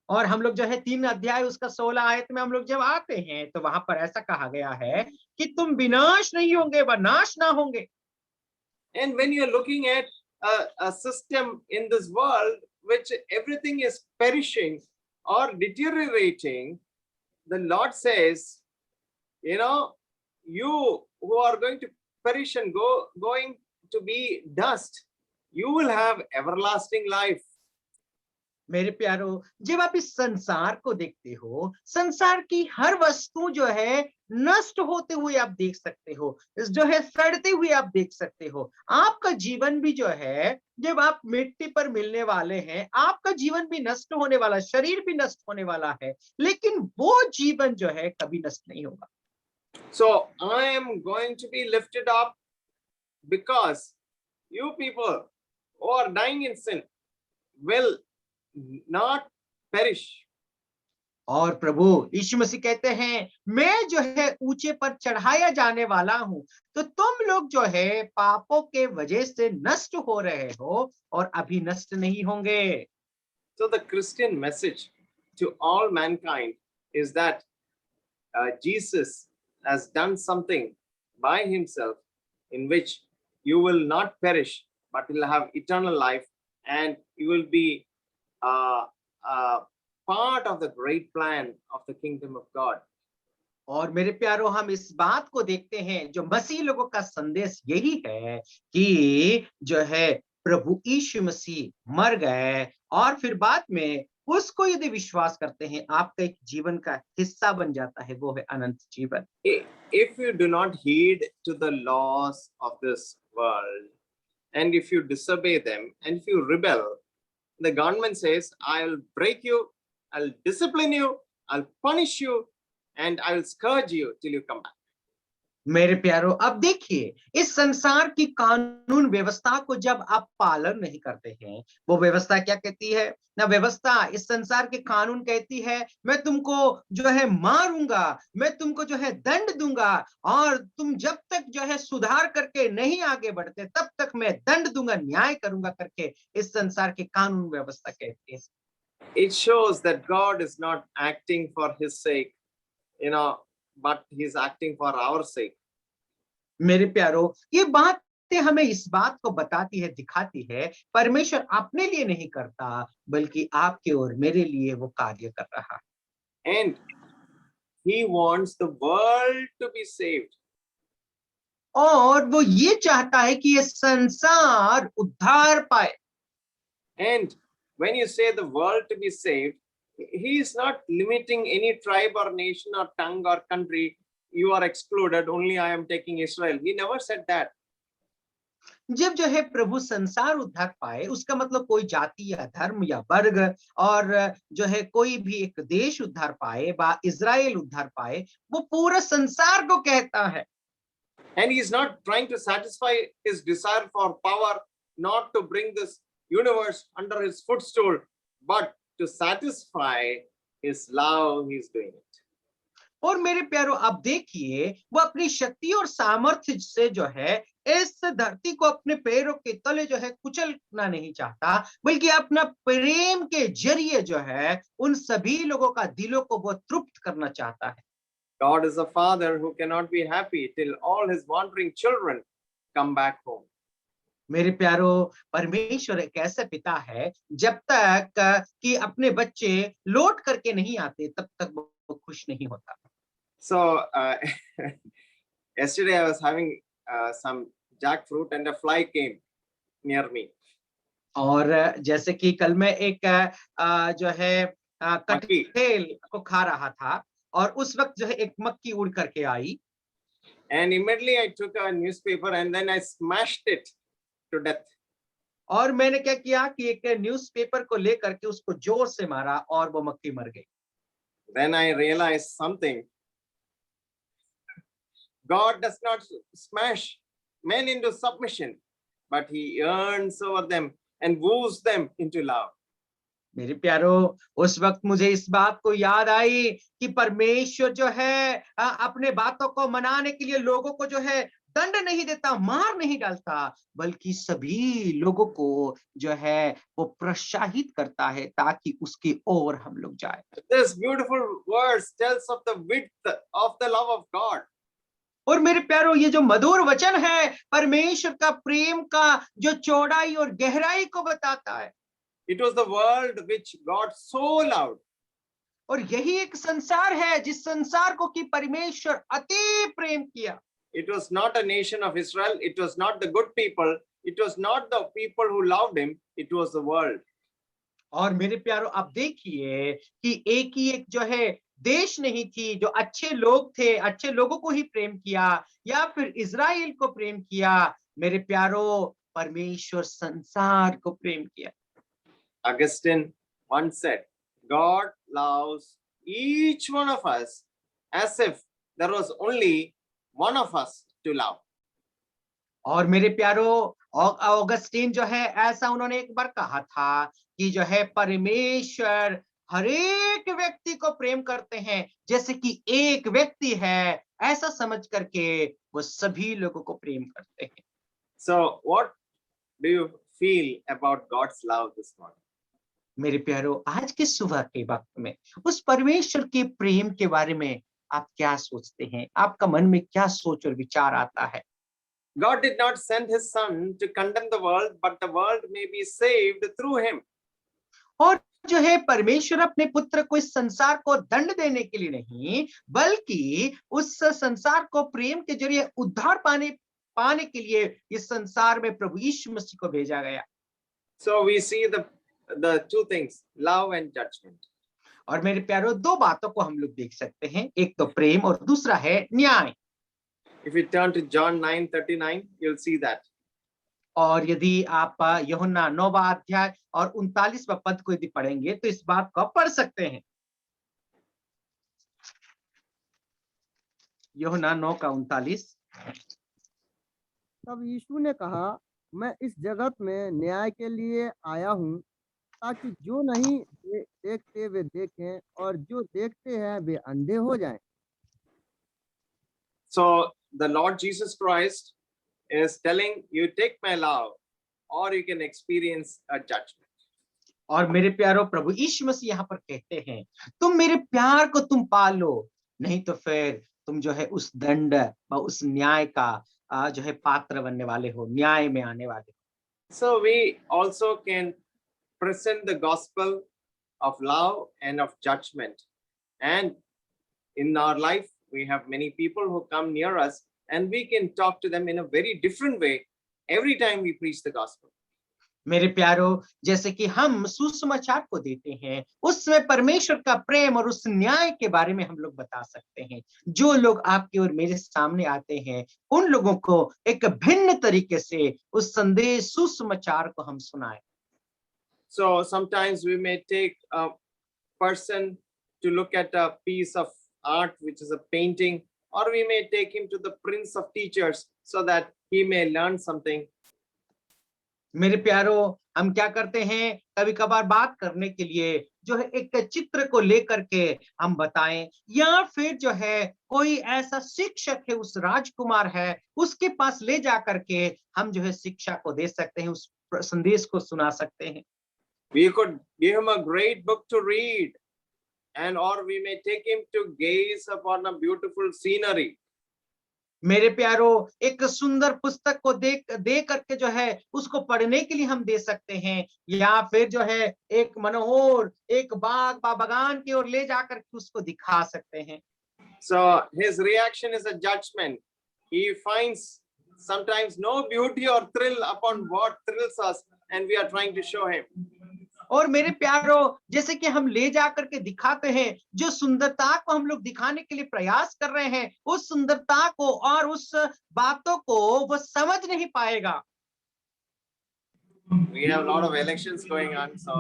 S2: और हम लोग जो है 3 अध्याय उसका 16 आयत में हम लोग जब आते हैं तो वहां पर ऐसा कहा गया है कि तुम विनाश नहीं होंगे, व नाश ना होंगे।
S1: And when you are looking at a system in this world which everything is perishing or deteriorating, the Lord says, you who are going to perish and going to be dust, you will have everlasting life.
S2: मेरे प्यारो, जब आप इस संसार को देखते हो, संसार की हर वस्तु जो है नष्ट होते हुए आप देख सकते हो, जो है सड़ते हुए आप देख सकते हो। आपका जीवन भी जो है, जब आप मिट्टी पर मिलने वाले हैं, आपका जीवन भी नष्ट होने वाला, शरीर भी नष्ट होने वाला है, लेकिन वो जीवन जो है कभी नष्ट नहीं होगा।
S1: So I am going to be lifted up because you people who are dying in sin will not perish.
S2: और प्रभु यीशु मसीह कहते हैं, मैं जो है ऊंचे पर चढ़ाया जाने वाला हूं, तो तुम लोग जो है पापों के वजह से नष्ट हो रहे हो और अभी नष्ट नहीं होंगे।
S1: So the Christian message to all mankind is that Jesus has done something by himself in which you will not perish but will have eternal life, and you will be part of the great plan of the kingdom of God.
S2: और मेरे प्यारो, हम इस बात को देखते हैं, जो मसीह लोगों का संदेश यही है कि जो है प्रभु यीशु मसीह मर गए और फिर बाद में उसको यदि विश्वास करते हैं, आपका एक जीवन का हिस्सा बन जाता है, वो है अनंत जीवन।
S1: If you do not heed to the laws of this world, and if you disobey them, and if you rebel, the government says, I will break you, I'll discipline you, I'll punish you, and I will scourge you till you come back.
S2: मेरे प्यारो, अब देखिए, इस संसार की कानून व्यवस्था को जब आप पालन नहीं करते हैं, वो व्यवस्था क्या कहती है ना? व्यवस्था, इस संसार के कानून कहती है, मैं तुमको जो है मारूंगा, मैं तुमको जो है दंड दूंगा, और तुम जब तक जो है सुधार करके नहीं आगे बढ़ते तब तक मैं दंड दूंगा, न्याय करूंगा करके इस संसार के कानून व्यवस्था कहती है।
S1: It shows that God is not acting for his sake, but he's acting for our sake.
S2: मेरे प्यारो, ये बातें हमें इस बात को बताती है, दिखाती है, परमेश्वर अपने लिए नहीं करता बल्कि आपके और मेरे लिए वो कार्य कर रहा है।
S1: And he wants the world to be saved.
S2: और वो ये चाहता है कि ये संसार उद्धार पाए।
S1: And when you say the world to be saved, he is not limiting any tribe or nation or tongue or country. You are excluded, only I am taking Israel. He never said that.
S2: जब जो है प्रभु संसार उद्धार पाए, उसका मतलब कोई जाति या धर्म या वर्ग और जो है कोई भी एक देश उद्धार पाए, बा इज़राइल उद्धार पाए, वो पूरा संसार को कहता है।
S1: And he is not trying to satisfy his desire for power, not to bring this universe under his footstool, but to satisfy his love, he is doing it.
S2: और मेरे प्यारो, आप देखिए, वो अपनी शक्ति और सामर्थ्य से जो है इस धरती को अपने पैरों के तले जो है कुचलना नहीं चाहता, बल्कि अपना प्रेम के जरिए जो है उन सभी लोगों का दिलों को वो तृप्त करना चाहता है।
S1: God is a father who cannot be happy till all his wandering children come back home.
S2: मेरे प्यारो, परमेश्वर एक ऐसा पिता है, जब तक कि अपने बच्चे लौट करके नहीं आते, तब तक वो खुश नहीं होता।
S1: So yesterday I was having some jackfruit and a fly came near me.
S2: और जैसे कि कल मैं एक जो है कटहल को खा रहा था, और उस वक्त जो है एक मक्खी उड़ करके आई,
S1: And immediately I took a newspaper and then I smashed it to death.
S2: और मैंने क्या किया कि एक न्यूज़पेपर को लेकर के उसको जोर से मारा और वो मक्खी मर गई।
S1: Then I realized something. God does not smash men into submission, but he yearns over them and woos them into love.
S2: मेरे प्यारो, उस वक्त मुझे इस बात को याद आई कि परमेश्वर जो है अपने बातों को मनाने के लिए लोगों को जो है दंड नहीं देता, मार नहीं डालता, बल्कि सभी लोगों को जो है वो प्रोत्साहित करता है ताकि उसकी ओर हम लोग जाए।
S1: This beautiful verse tells of the width of the love of God.
S2: और मेरे प्यारो, ये जो मधुर वचन है परमेश्वर का प्रेम का जो चौड़ाई और गहराई को बताता है।
S1: It was the world which God so loved.
S2: और यही एक संसार है जिस संसार को कि परमेश्वर अति प्रेम किया।
S1: It was not a nation of Israel. It was not the good people. It was not the people who loved him. It was the world.
S2: और मेरे प्यारो, आप देखिए कि एक ही एक जो है देश नहीं थी जो अच्छे लोग थे, अच्छे लोगों को ही प्रेम किया या फिर इज़राइल को प्रेम किया। मेरे प्यारो, परमेश्वर संसार को प्रेम किया।
S1: Augustine once said, God loves each one of us as if there was only one of us to love.
S2: और मेरे प्यारो, ऑगस्टीन जो है ऐसा उन्होंने एक बार कहा था कि जो है परमेश्वर हर एक व्यक्ति को प्रेम करते हैं जैसे कि एक व्यक्ति है, ऐसा समझ करके वो सभी लोगों को प्रेम करते हैं।
S1: So what do you feel about God's love this morning?
S2: मेरे प्यारो, आज के सुबह के वक्त में उस परमेश्वर के प्रेम के बारे में आप क्या सोचते हैं? आपका मन में क्या सोच और विचार आता है?
S1: God did not send his son to condemn the world, but the world may be saved through him.
S2: और जो है परमेश्वर अपने पुत्र को इस संसार को दंड देने के लिए नहीं, बल्कि उस संसार को प्रेम के जरिए उद्धार पाने के लिए इस संसार में प्रभु यीशु मसीह को भेजा गया।
S1: So we see the two things, love and judgment.
S2: और मेरे प्यारो, दो बातों को हम लोग देख सकते हैं, एक तो प्रेम और दूसरा है न्याय।
S1: If you turn to John 9:39, you'll see that.
S2: और यदि आप यूहन्ना 9वां अध्याय और 39वां पद को यदि पढ़ेंगे तो इस बात को पढ़ सकते हैं। यूहन्ना 9 का 39।
S4: तब यीशु ने कहा, मैं इस जगत में न्याय के लिए आया हूँ, ताकि जो नहीं देखते वे देखें और जो देखते हैं वे अंधे हो जाएं।
S1: So the Lord Jesus Christ is telling you, take my love or you can experience a judgment.
S2: और मेरे प्यारो, प्रभु यीशु मसीह यहाँ पर कहते हैं, तुम मेरे प्यार को तुम पालो, नहीं तो फिर तुम जो है उस दंड व उस न्याय का जो है पात्र बनने वाले हो, न्याय में आने वाले हो।
S1: So we also can present the gospel of love and of judgment. And in our life, we have many people who come near us and we can talk to them in a very different way every time we preach the gospel.
S2: मेरे प्यारो, जैसे कि हम सुसमाचार को देते हैं, उस समय परमेश्वर का प्रेम और उस न्याय के बारे में हम लोग बता सकते हैं। जो लोग आपके और मेरे सामने आते हैं, उन लोगों को एक भिन्न तरीके से उस संदेश सुसमाचार को हम सुनाएं।
S1: So sometimes we may take a person to look at a piece of art, which is a painting, or we may take him to the prince of teachers so that he may learn something.
S2: मेरे प्यारो, हम क्या करते हैं, कभी कभार बात करने के लिए जो है एक चित्र को लेकर के हम बताएं, या फिर जो है कोई ऐसा शिक्षक है, उस राजकुमार है, उसके पास ले जा करके हम जो है शिक्षा को दे सकते हैं, उस संदेश को सुना सकते हैं।
S1: We could give him a great book to read, and or we may take him to gaze upon a beautiful scenery.
S2: मेरे प्यारो, एक सुंदर पुस्तक को दे करके जो है उसको पढ़ने के लिए हम दे सकते हैं, या फिर जो है एक मनोहर एक बागान की ओर ले जाकर के उसको दिखा सकते हैं।
S1: So his reaction is a judgment. He finds sometimes no beauty or thrill upon what thrills us, and we are trying to show him.
S2: और मेरे प्यारो, जैसे कि हम ले जा करके दिखाते हैं, जो सुंदरता को हम लोग दिखाने के लिए प्रयास कर रहे हैं, उस सुंदरता को और उस बातों को वो समझ नहीं पाएगा।
S1: We have a lot of elections going on, so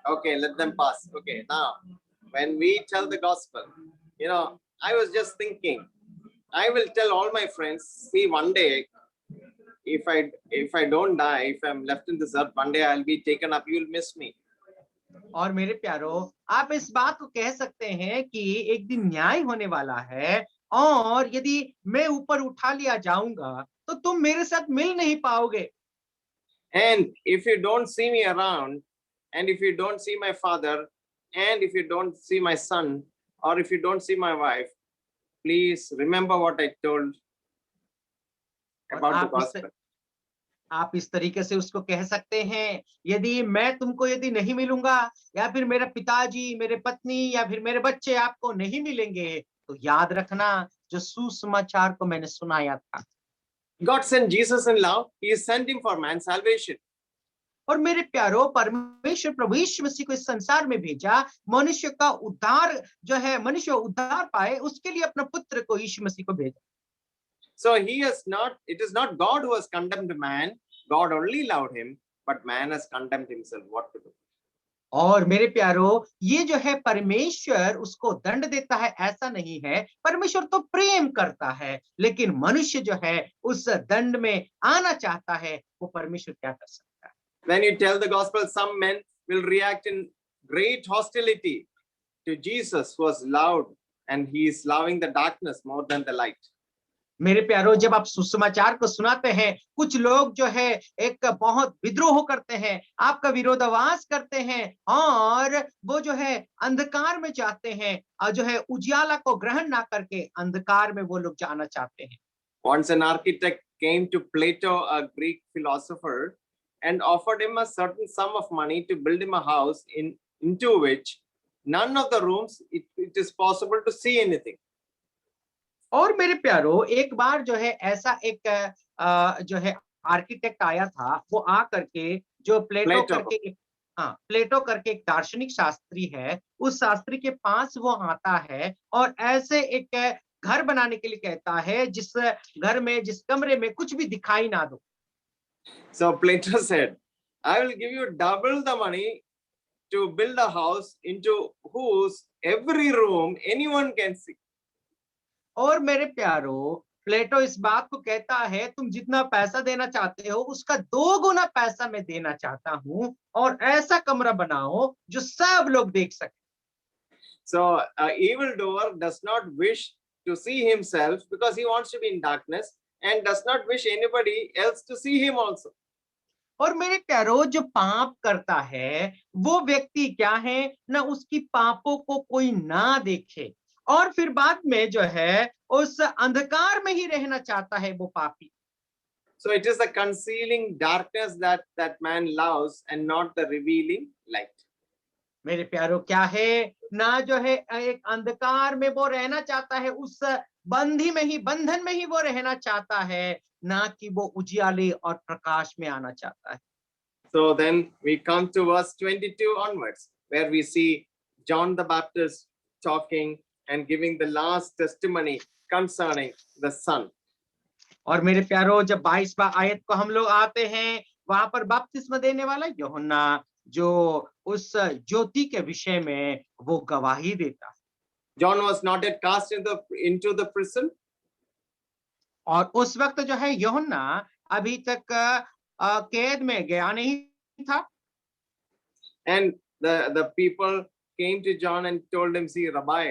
S1: okay, let them pass. Okay, now when we tell the gospel, I was just thinking, I will tell all my friends, see, one day, if I don't die, if I'm left in this earth, one day I'll be taken up, you'll miss me.
S2: और मेरे प्यारो, आप इस बात को कह सकते हैं कि एक दिन न्याय होने वाला है, और यदि मैं ऊपर उठा लिया जाऊंगा तो तुम मेरे साथ मिल नहीं पाओगे।
S1: And if you don't see me around, and if you don't see my father, and if you don't see my son, or if you don't see my wife, please remember what I told about the gospel.
S2: आप इस तरीके से उसको कह सकते हैं, यदि मैं तुमको यदि नहीं मिलूंगा, या फिर मेरा पिताजी, मेरे पत्नी या फिर मेरे बच्चे आपको नहीं मिलेंगे, तो याद रखना जो सुसमाचार को मैंने सुनाया था।
S1: God sent Jesus in love. He sent him for man's salvation.
S2: और मेरे प्यारो, परमेश्वर प्रभु यीशु मसीह को इस संसार में भेजा, मनुष्य का उद्धार जो है, मनुष्य उद्धार पाए, उसके लिए अपने पुत्र को यीशु मसीह को भेजा।
S1: So it is not God who has condemned man. God only loved him, but man has condemned himself. What to do?
S2: और मेरे प्यारो, ये जो है परमेश्वर उसको दंड देता है ऐसा नहीं है, परमेश्वर तो प्रेम करता है, लेकिन मनुष्य जो है उस दंड में आना चाहता है, वो परमेश्वर क्या कर सकता है।
S1: When you tell the gospel, some men will react in great hostility to Jesus, who was loved, and he is loving the darkness more than the light.
S2: मेरे प्यारो, जब आप सुसमाचार को सुनाते हैं, कुछ लोग जो है एक बहुत विद्रोह करते हैं, आपका विरोधाभास करते हैं, और वो जो है अंधकार में जाते हैं, और जो है उजियाला को ग्रहण ना करके अंधकार में वो लोग जाना चाहते हैं।
S1: Once an architect came to Plato, a Greek philosopher, and offered him a certain sum of money to build him a house into which none of the rooms it is possible to see anything.
S2: और मेरे प्यारो, एक बार जो है ऐसा एक जो है आर्किटेक्ट आया था, वो आ करके जो प्लेटो करके एक दार्शनिक शास्त्री है, उस शास्त्री के पास वो आता है और ऐसे एक घर बनाने के लिए कहता है, जिस घर में, जिस कमरे में कुछ भी दिखाई ना दो।
S1: So Plato said, I will give you double the money to build a house into whose every room anyone can see.
S2: और मेरे प्यारो, प्लेटो इस बात को कहता है, तुम जितना पैसा देना चाहते हो उसका 2 गुना पैसा मैं देना चाहता हूं, और ऐसा कमरा बनाओ जो सब लोग देख सके।
S1: So evildoer does not wish to see himself because he wants to be in darkness, and does not wish anybody else to see him also.
S2: और मेरे प्यारो, जो पाप करता है वो व्यक्ति क्या है ना, उसकी पापों को कोई ना देखे, और फिर बाद में जो है उस अंधकार में ही रहना चाहता है वो पापी।
S1: So it is the concealing darkness that man loves, and not the revealing light.
S2: मेरे प्यारो क्या है ना, जो है एक अंधकार में वो रहना चाहता है, उस बंधी में ही, बंधन में ही वो रहना चाहता है, ना कि वो उजियाले और प्रकाश में आना चाहता है।
S1: So then we come to verse 22 onwards, where we see John the Baptist talking and giving the last testimony concerning the Son.
S2: और मेरे प्यारो जब 22वां आयत को हम लोग आते हैं, वहां पर बपतिस्मा देने वाला यूहन्ना जो उस ज्योति के विषय में वो गवाही देता है।
S1: John was not yet cast into the prison,
S2: और उस वक्त जो है यूहन्ना अभी तक कैद में गया नहीं था।
S1: and the people came to John and told him, "See, Rabbi,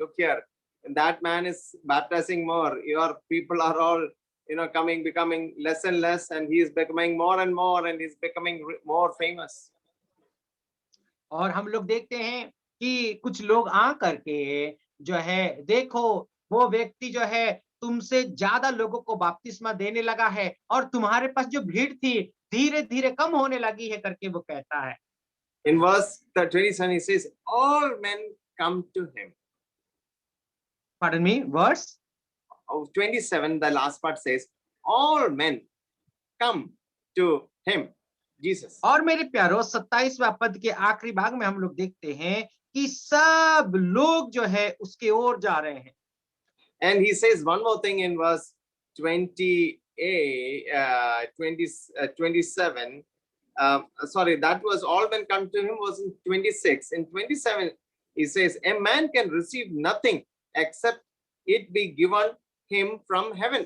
S1: look here, that man is baptizing more. Your people are all, becoming less and less, and he is becoming more and more, and he's becoming more famous."
S2: और हम लोग देखते हैं कि कुछ लोग आ करके जो है, देखो वो व्यक्ति जो है तुमसे ज्यादा लोगों को बपतिस्मा देने लगा है, और तुम्हारे पास जो भीड़ थी धीरे धीरे कम होने लगी है करके वो कहता है।
S1: In verse 27, he says, "All men come to him."
S2: Pardon me, verse
S1: 27, the last part says, "All men come to him," Jesus.
S2: और मेरे प्यारो 27वां पद के आखिरी भाग में हम लोग देखते हैं कि सब लोग जो है उसके ओर जा रहे हैं।
S1: And he says one more thing in verse 27. Sorry, that was all men come to him was in 26. In 27, he says, "A man can receive nothing except it be given him from heaven."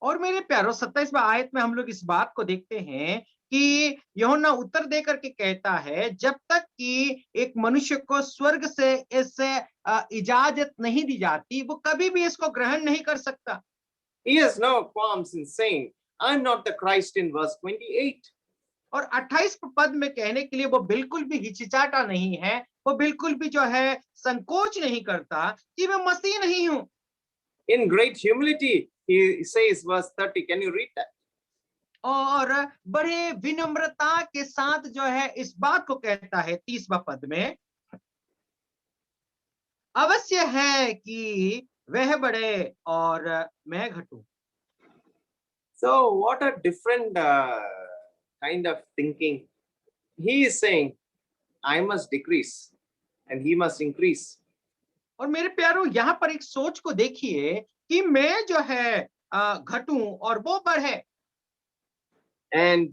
S2: और मेरे प्यारो 27वां आयत में हम लोग इस बात को देखते हैं कि यूहन्ना उत्तर दे करके कहता है, जब तक कि एक मनुष्य को स्वर्ग से इससे इजाजत नहीं दी जाती, वो कभी भी इसको ग्रहण नहीं कर सकता।
S1: He has no qualms in saying, "I'm not the Christ" in verse 28.
S2: और 28 पद में कहने के लिए वो बिल्कुल भी हिचकिचाता नहीं है, वो बिल्कुल भी जो है संकोच नहीं करता कि मैं मसीह नहीं हूं।
S1: In great humility, he says, verse 30. Can you read that?
S2: और बड़े विनम्रता के साथ जो है इस बात को कहता है 30वां पद में, अवश्य है कि वह बढ़े और मैं घटूं।
S1: So, what a different kind of thinking. He is saying, "I must decrease and he must increase."
S2: और मेरे प्यारो यहाँ पर एक सोच को देखिए कि मैं जो है घटूं और वो बढ़े।
S1: And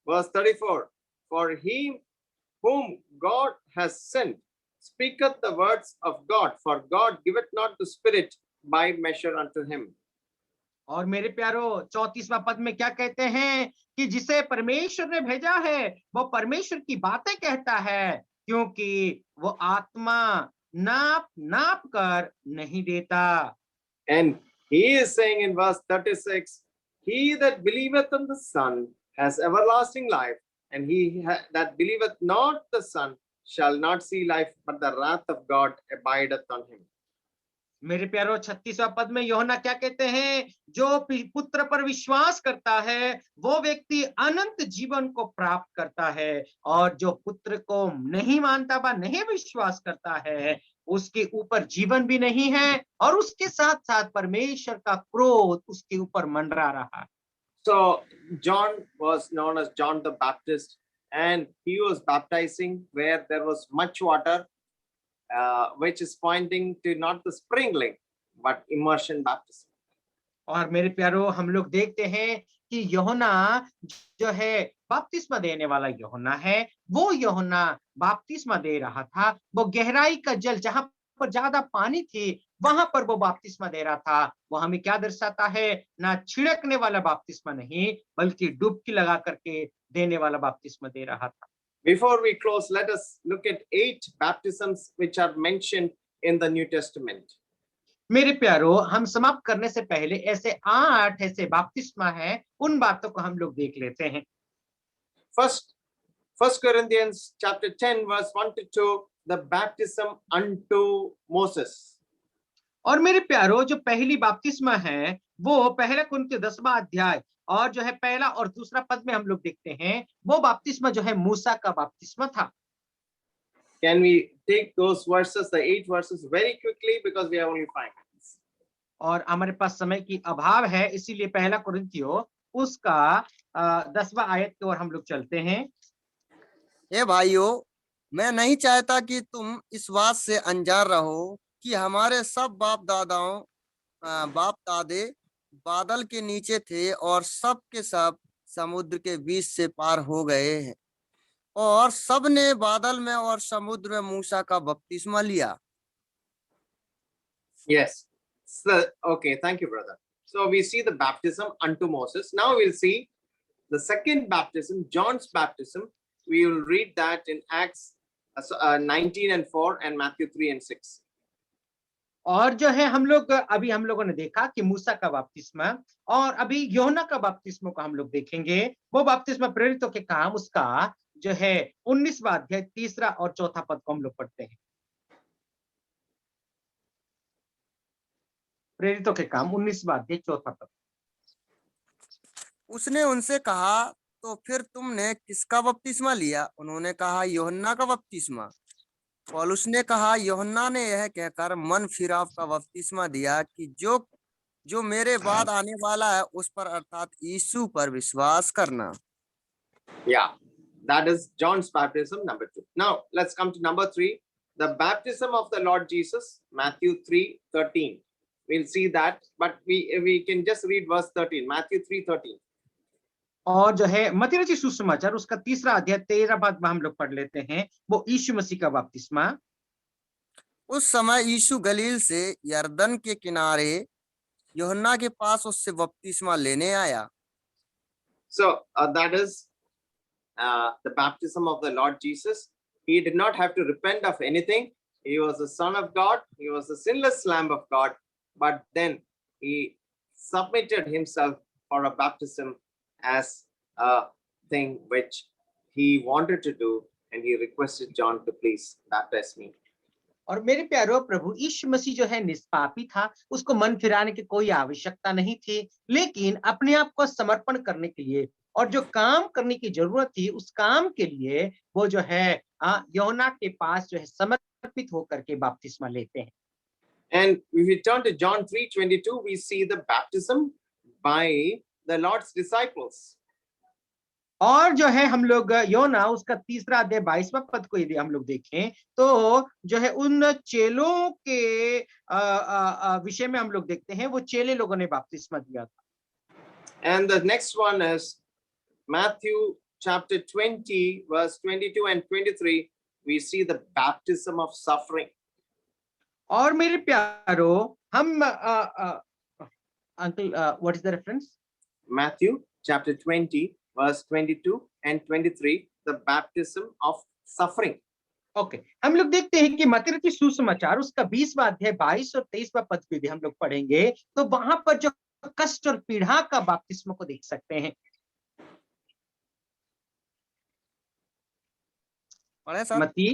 S1: verse 34, "For he whom God has sent speaketh the words of God, for God giveth not the Spirit by measure unto him."
S2: और मेरे प्यारो 34वां पद में क्या कहते हैं कि जिसे परमेश्वर ने भेजा है वो परमेश्वर की बातें कहता है, क्योंकि वो आत्मा नाप नाप कर नहीं देता।
S1: And he is saying in verse 36, "He that believeth on the Son has everlasting life, and he that believeth not the Son shall not see life, but the wrath of God abideth on him."
S2: मेरे प्यारो 36वां पद में यूहन्ना क्या कहते हैं, जो पुत्र पर विश्वास करता है वो व्यक्ति अनंत जीवन को प्राप्त करता है, और जो पुत्र को नहीं मानता व नहीं विश्वास करता है उसके ऊपर जीवन भी नहीं है, और उसके साथ साथ परमेश्वर का क्रोध उसके ऊपर मंडरा रहा है।
S1: So John was known as John the Baptist, and he was baptizing where there was much water, which is pointing to not the sprinkling, but immersion baptism.
S2: और मेरे प्यारो हम लोग देखते हैं कि यूहन्ना जो है बपतिस्मा देने वाला यूहन्ना है, वो यूहन्ना बपतिस्मा दे रहा था, वो गहराई का जल जहां पर ज्यादा पानी थी वहां पर वो बपतिस्मा दे रहा था। वो हमें क्या दर्शाता है, ना छिड़कने वाला बपतिस्मा नहीं, बल्कि डुबकी लगा करके देने वाला बपतिस्मा दे रहा था।
S1: Before we close, let us look at 8 baptisms which are mentioned in the New Testament.
S2: मेरे प्यारो हम समाप्त करने से पहले ऐसे 8 ऐसे बपतिस्मा हैं, उन बातों को हम लोग देख लेते हैं।
S1: First Corinthians chapter 10 verse 1 to 2, the baptism unto Moses.
S2: और मेरे प्यारो जो पहली बपतिस्मा है वो पहला कुरिन्थियों 10वां अध्याय और जो है पहला और दूसरा पद में हम लोग देखते हैं, वो बपतिस्मा जो है मूसा का बपतिस्मा था।
S1: Can we take those verses, the 8 verses, very quickly because we have only 5 minutes?
S2: और हमारे पास समय की अभाव है, इसीलिए पहला कुरिन्थियों उसका 10वां आयत की ओर हम लोग चलते हैं।
S4: हे भाइयों, मैं नहीं चाहता कि तुम इस बात से अनजान रहो कि हमारे सब बाप दादे बादल के नीचे थे और सब के सब समुद्र के बीच से पार हो गए हैं और सब ने बादल में और समुद्र में मूसा का बपतिस्मा लिया।
S1: Yes. So, okay, thank you, brother. So we see the baptism unto Moses. Now we'll see the second baptism, John's baptism. We will read that in Acts 19:4 and Matthew 3:6.
S2: और जो है हम लोगों ने देखा कि मूसा का बपतिस्मा और अभी योना का बपतिस्मा को हम लोग देखेंगे। वो बपतिस्मा प्रेरितों के काम उसका जो है 19वां अध्याय 3 और 4 पद को हम लोग पढ़ते हैं। प्रेरितों के काम 19वां अध्याय 4 पद।
S4: उसने उनसे कहा, तो फिर तुमने किसका बपतिस्मा लिया? उन्होंने कहा, यूहन्ना का बपतिस्मा। पौलुस ने कहा, यूहन्ना ने यह कहकर मन फिराव का बपतिस्मा दिया कि जो मेरे बाद आने वाला है उस पर अर्थात यीशु पर विश्वास करना।
S1: Yeah, that is John's baptism, number 2. Now let's come to number 3, the baptism of the Lord Jesus, Matthew 3:13. We'll see that, but we can just read verse 13, Matthew 3:13.
S2: और जो है मत्ती रचित सुसमाचार उसका 3 अध्याय 13 पद में हम लोग पढ़ लेते हैं, वो यीशु मसीह का बपतिस्मा।
S4: उस समय यीशु गलील से यरदन के किनारे यूहन्ना के पास उससे बपतिस्मा लेने आया।
S1: So that is the baptism of the Lord Jesus. He did not have to repent of anything. He was the Son of God. He was the sinless Lamb of God. But then he submitted himself for a baptism as a thing which he wanted to do, and he requested John to please baptize me.
S2: और मेरे प्यारो, प्रभु यीशु मसीह जो है निष्पापी था, उसको मन फिराने की कोई आवश्यकता नहीं थी, लेकिन अपने आप को समर्पण करने के लिए और जो काम करने की जरूरत थी उस काम के लिए वो जो है यूहन्ना के पास जो है समर्पित होकर के बपतिस्मा लेते हैं।
S1: And if we turn to John 3:22, we see the baptism by the Lord's disciples.
S2: और जो है हम लोग योना उसका 3 अध्याय 22वां पद को यदि हम लोग देखें तो जो है उन चेलों के विषय में हम लोग देखते हैं, वो चेले लोगों ने बपतिस्मा दिया था।
S1: And the next one is Matthew chapter 20, verse 22 and 23. We see the baptism of suffering.
S2: और मेरे प्यारो हम uncle what is the reference?
S1: Matthew chapter 20, verse 22 and 23, the baptism of suffering.
S2: Okay, हम लोग देखते हैं कि मत्ती रचित सुसमाचार उसका 20वां अध्याय 22 और 23वां पद भी हम लोग पढ़ेंगे तो वहां पर जो कष्ट और पीड़ा का बपतिस्मा को देख सकते हैं। मत्ती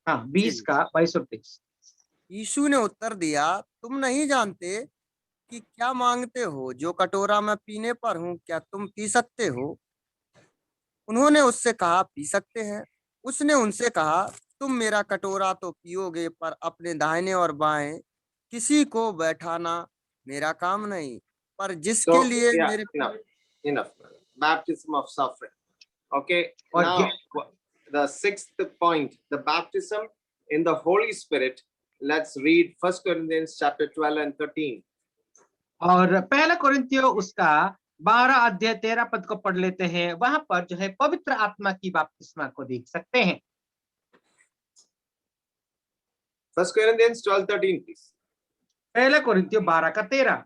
S2: 20 का 22 और 23।
S4: यीशु ने उत्तर दिया, तुम नहीं जानते कि क्या मांगते हो? जो कटोरा मैं पीने पर हूँ क्या तुम पी सकते हो? उन्होंने उससे कहा, पी सकते हैं। उसने उनसे कहा, तुम मेरा कटोरा तो पियोगे, पर अपने दाहिने और बाएं किसी को बैठाना मेरा काम नहीं, पर जिसके लिए मेरे
S1: enough. Baptism of suffering. Okay, now the 6th point, the baptism in the Holy Spirit. Let's read 1 Corinthians chapter 12 and 13.
S2: और पहला कोरिन्थियों उसका 12 अध्याय 13 पद को पढ़ लेते हैं, वहां पर जो है पवित्र आत्मा की बपतिस्मा को देख सकते हैं।
S1: 1 Corinthians 12:13, please.
S2: पहला कोरिन्थियों 12 का 13।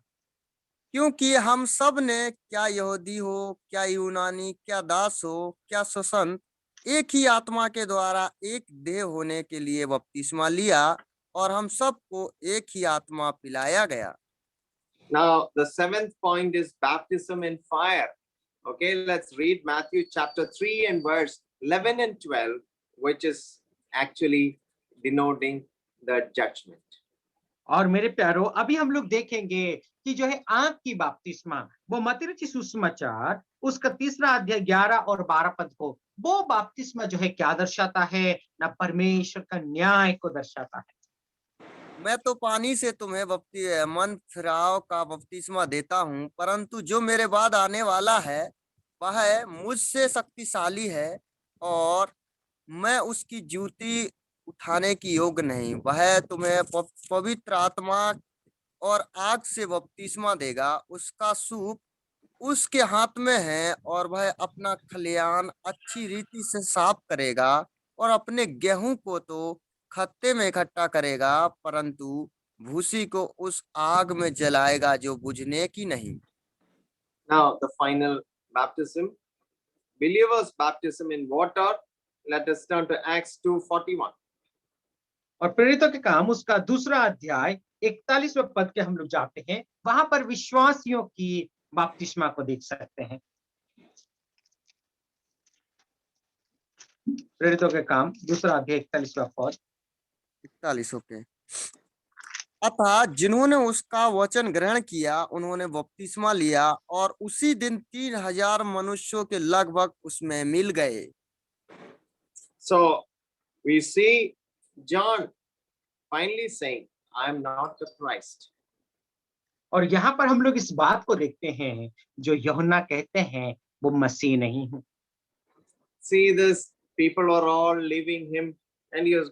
S4: क्योंकि हम सब ने, क्या यहूदी हो क्या यूनानी, क्या दास हो क्या स्वतंत्र, एक ही आत्मा के द्वारा एक देह होने के लिए बपतिस्मा लिया और हम सबको एक ही आत्मा पिलाया गया।
S1: Now the 7th point is baptism in fire. Okay, let's read Matthew chapter 3 and verse 11 and 12, which is actually denoting the judgment.
S2: और मेरे प्यारो, अभी हम लोग देखेंगे कि जो है आग की बपतिस्मा वो मत्ती रचित सुसमाचार उसका 3 अध्याय 11 और 12 पद को, वो बपतिस्मा जो है क्या दर्शाता है? ना परमेश्वर का न्याय को दर्शाता है।
S4: मैं तो पानी से तुम्हें मन फिराव का बपतिस्मा देता हूँ, परंतु जो मेरे बाद आने वाला है वह मुझसे शक्तिशाली है, और मैं उसकी जूती उठाने की योग्य नहीं। वह तुम्हें पवित्र आत्मा और आग से बपतिस्मा देगा। उसका सूप उसके हाथ में है, और वह अपना खलियान अच्छी रीति से साफ करेगा, और अपने गेहूं को तो खत्ते में इकट्ठा करेगा, परंतु भूसी को उस आग में जलाएगा जो बुझने की नहीं।
S1: Now, the final baptism, believers' baptism in water. Let us turn to Acts 2:41.
S2: और प्रेरितों के काम उसका 2 अध्याय 41वें पद के हम लोग जाते हैं, वहां पर विश्वासियों की बपतिस्मा को देख सकते हैं। प्रेरितों के काम 2 अध्याय 41वां पद।
S4: 41 ओके। अतः जिन्होंने उसका वचन ग्रहण किया उन्होंने बपतिस्मा लिया, और उसी दिन 3000 मनुष्यों के लगभग उसमें मिल गए।
S1: So we see John finally saying, I am not the Christ.
S2: और यहाँ पर हम लोग इस बात को देखते हैं, जो यूहन्ना कहते हैं वो मसीह नहीं हूँ।
S1: See, this people were all leaving him and he was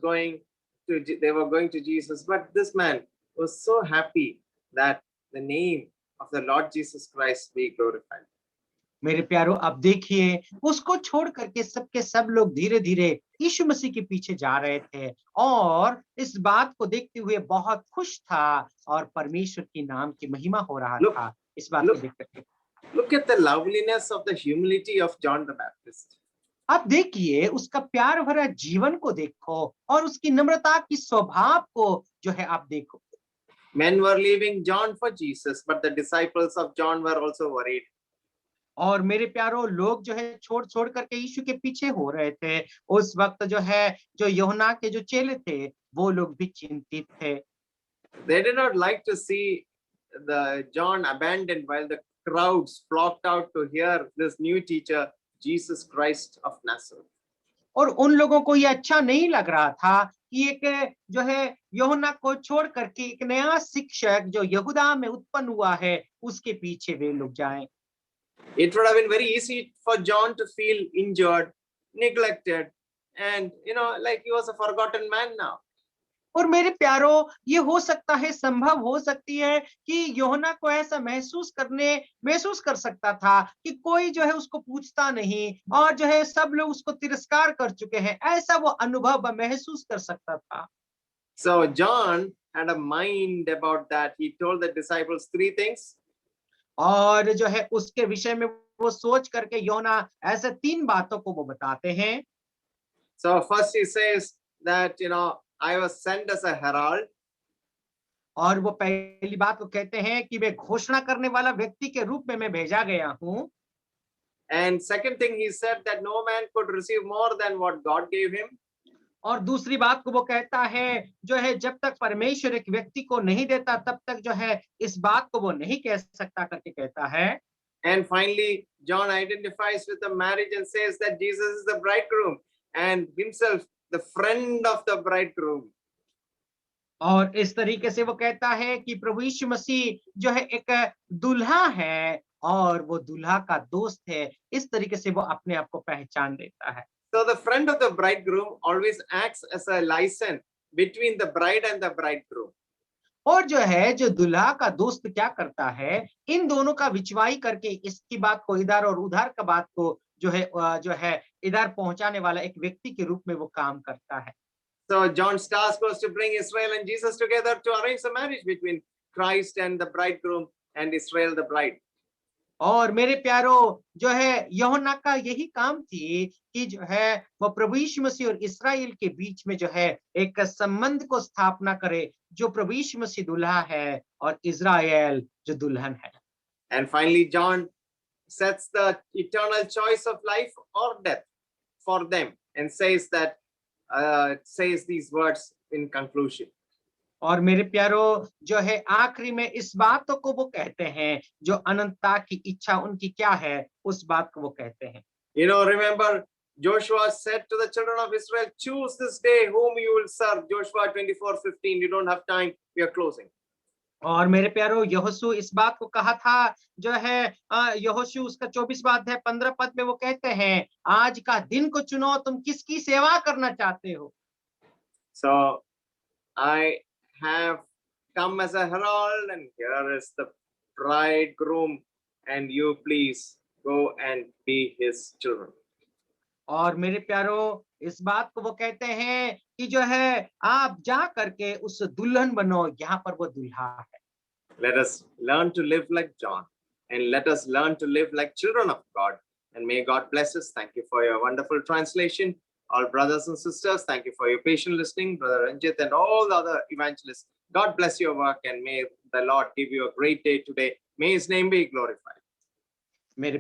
S1: they were going to Jesus. But this man was so happy that the name of the Lord Jesus Christ be glorified.
S2: मेरे प्यारो, अब देखिए, उसको छोड़ करके सबके सब लोग धीरे धीरे यीशु मसीह के पीछे जा रहे थे, और इस बात को देखते हुए बहुत खुश था, और परमेश्वर के नाम की महिमा हो रहा
S1: Look,
S2: था इस बात को
S1: look,
S2: देख करके।
S1: look at the loveliness of the humility of John the Baptist.
S2: आप देखिए उसका प्यार भरा जीवन को देखो, और उसकी नम्रता की स्वभाव को जो है आप देखो।
S1: Men were leaving John for Jesus, but the disciples of John were also worried.
S2: और मेरे प्यारो, लोग जो है छोड़ छोड़ करके यीशु के पीछे हो रहे थे। उस वक्त जो है, जो यूहन्ना के जो चेले थे, वो लोग भी चिंतित थे।
S1: They did not like to see the John abandoned while the crowds flocked out to hear this new teacher, Jesus Christ of Nazareth.
S2: और उन लोगों को ये अच्छा नहीं लग रहा था कि एक जो है यूहन्ना को छोड़ करके एक नया शिक्षक जो यहूदा में उत्पन्न हुआ है, उसके पीछे वे लोग जाएं।
S1: It would have been very easy for John to feel injured, neglected, and like he was a forgotten man now.
S2: और मेरे प्यारो, ये हो सकता है, संभव हो सकती है कि यूहन्ना को ऐसा महसूस कर सकता था कि कोई जो है उसको पूछता नहीं, और जो है सब लोग उसको तिरस्कार कर चुके हैं, ऐसा वो अनुभव महसूस कर सकता था।
S1: So John had a mind about that. He told the disciples 3 things.
S2: और जो है उसके विषय में वो सोच करके यूहन्ना ऐसे 3 बातों को वो बताते हैं।
S1: So first he says that I was sent as a herald.
S2: और वो पहली बात को कहते हैं कि मैं घोषणा करने वाला व्यक्ति के रूप में मैं भेजा गया हूँ।
S1: And second thing he said that no man could receive more than what God gave him.
S2: और दूसरी बात को वो कहता है, जो है जब तक परमेश्वर एक व्यक्ति को नहीं देता तब तक जो है इस बात को वो नहीं कह सकता करके कहता है।
S1: And finally John identifies with the marriage and says that Jesus is the bridegroom and himself the friend of the bridegroom.
S2: और इस तरीके से वो कहता है कि प्रभु यीशु मसीह जो है एक दूल्हा है, और वो दूल्हा का दोस्त है। इस तरीके से वो अपने आप को पहचान देता है।
S1: So the friend of the bridegroom always acts as a liaison between the bride and the bridegroom.
S2: और जो है जो दूल्हा का दोस्त क्या करता है, इन दोनों का विचवाई करके इसकी बात को इधर और उधर का बात को जो है इधर पहुंचाने वाला एक व्यक्ति के रूप में वो काम करता है।
S1: So John's task was to bring Israel and Jesus together to arrange the marriage between Christ and the bridegroom and Israel the bride.
S2: और मेरे प्यारो, जो है यूहन्ना का यही काम थी कि जो है वो प्रभु यीशु मसीह और इस्राएल के बीच में जो है एक संबंध को स्थापना करे, जो प्रभु यीशु मसीह दूल्हा है और इस्राएल जो दुल्हन है।
S1: And finally John sets the eternal choice of life or death for them and says these words in conclusion.
S2: और मेरे प्यारो जो है आखिरी में इस बात को वो कहते हैं, जो अनंतता की इच्छा उनकी क्या है, उस बात को वो कहते हैं।
S1: Remember, Joshua said to the children of Israel, choose this day whom you will serve. Joshua 24:15. You don't have time. We are closing.
S2: और मेरे प्यारो यहोशू इस बात को कहा था, जो है यहोशू उसका 24:15 में वो कहते हैं, आज का दिन को चुनो, तुम किसकी सेवा करना चाहते हो।
S1: So I have come as a herald, and here is the bridegroom, and you please go and be his children.
S2: और मेरे प्यारो इस बात को वो कहते हैं कि जो है आप जा करके उस दुल्हन बनो, यहाँ पर वो दूल्हा है।
S1: Let us learn to live like John, and let us learn to live like children of God. And may God bless us. Thank you for your wonderful translation. All brothers and sisters, thank you for your patient listening. Brother Ranjit and all the other evangelists, God bless your work, and may the Lord give you a great day today. May his name be glorified.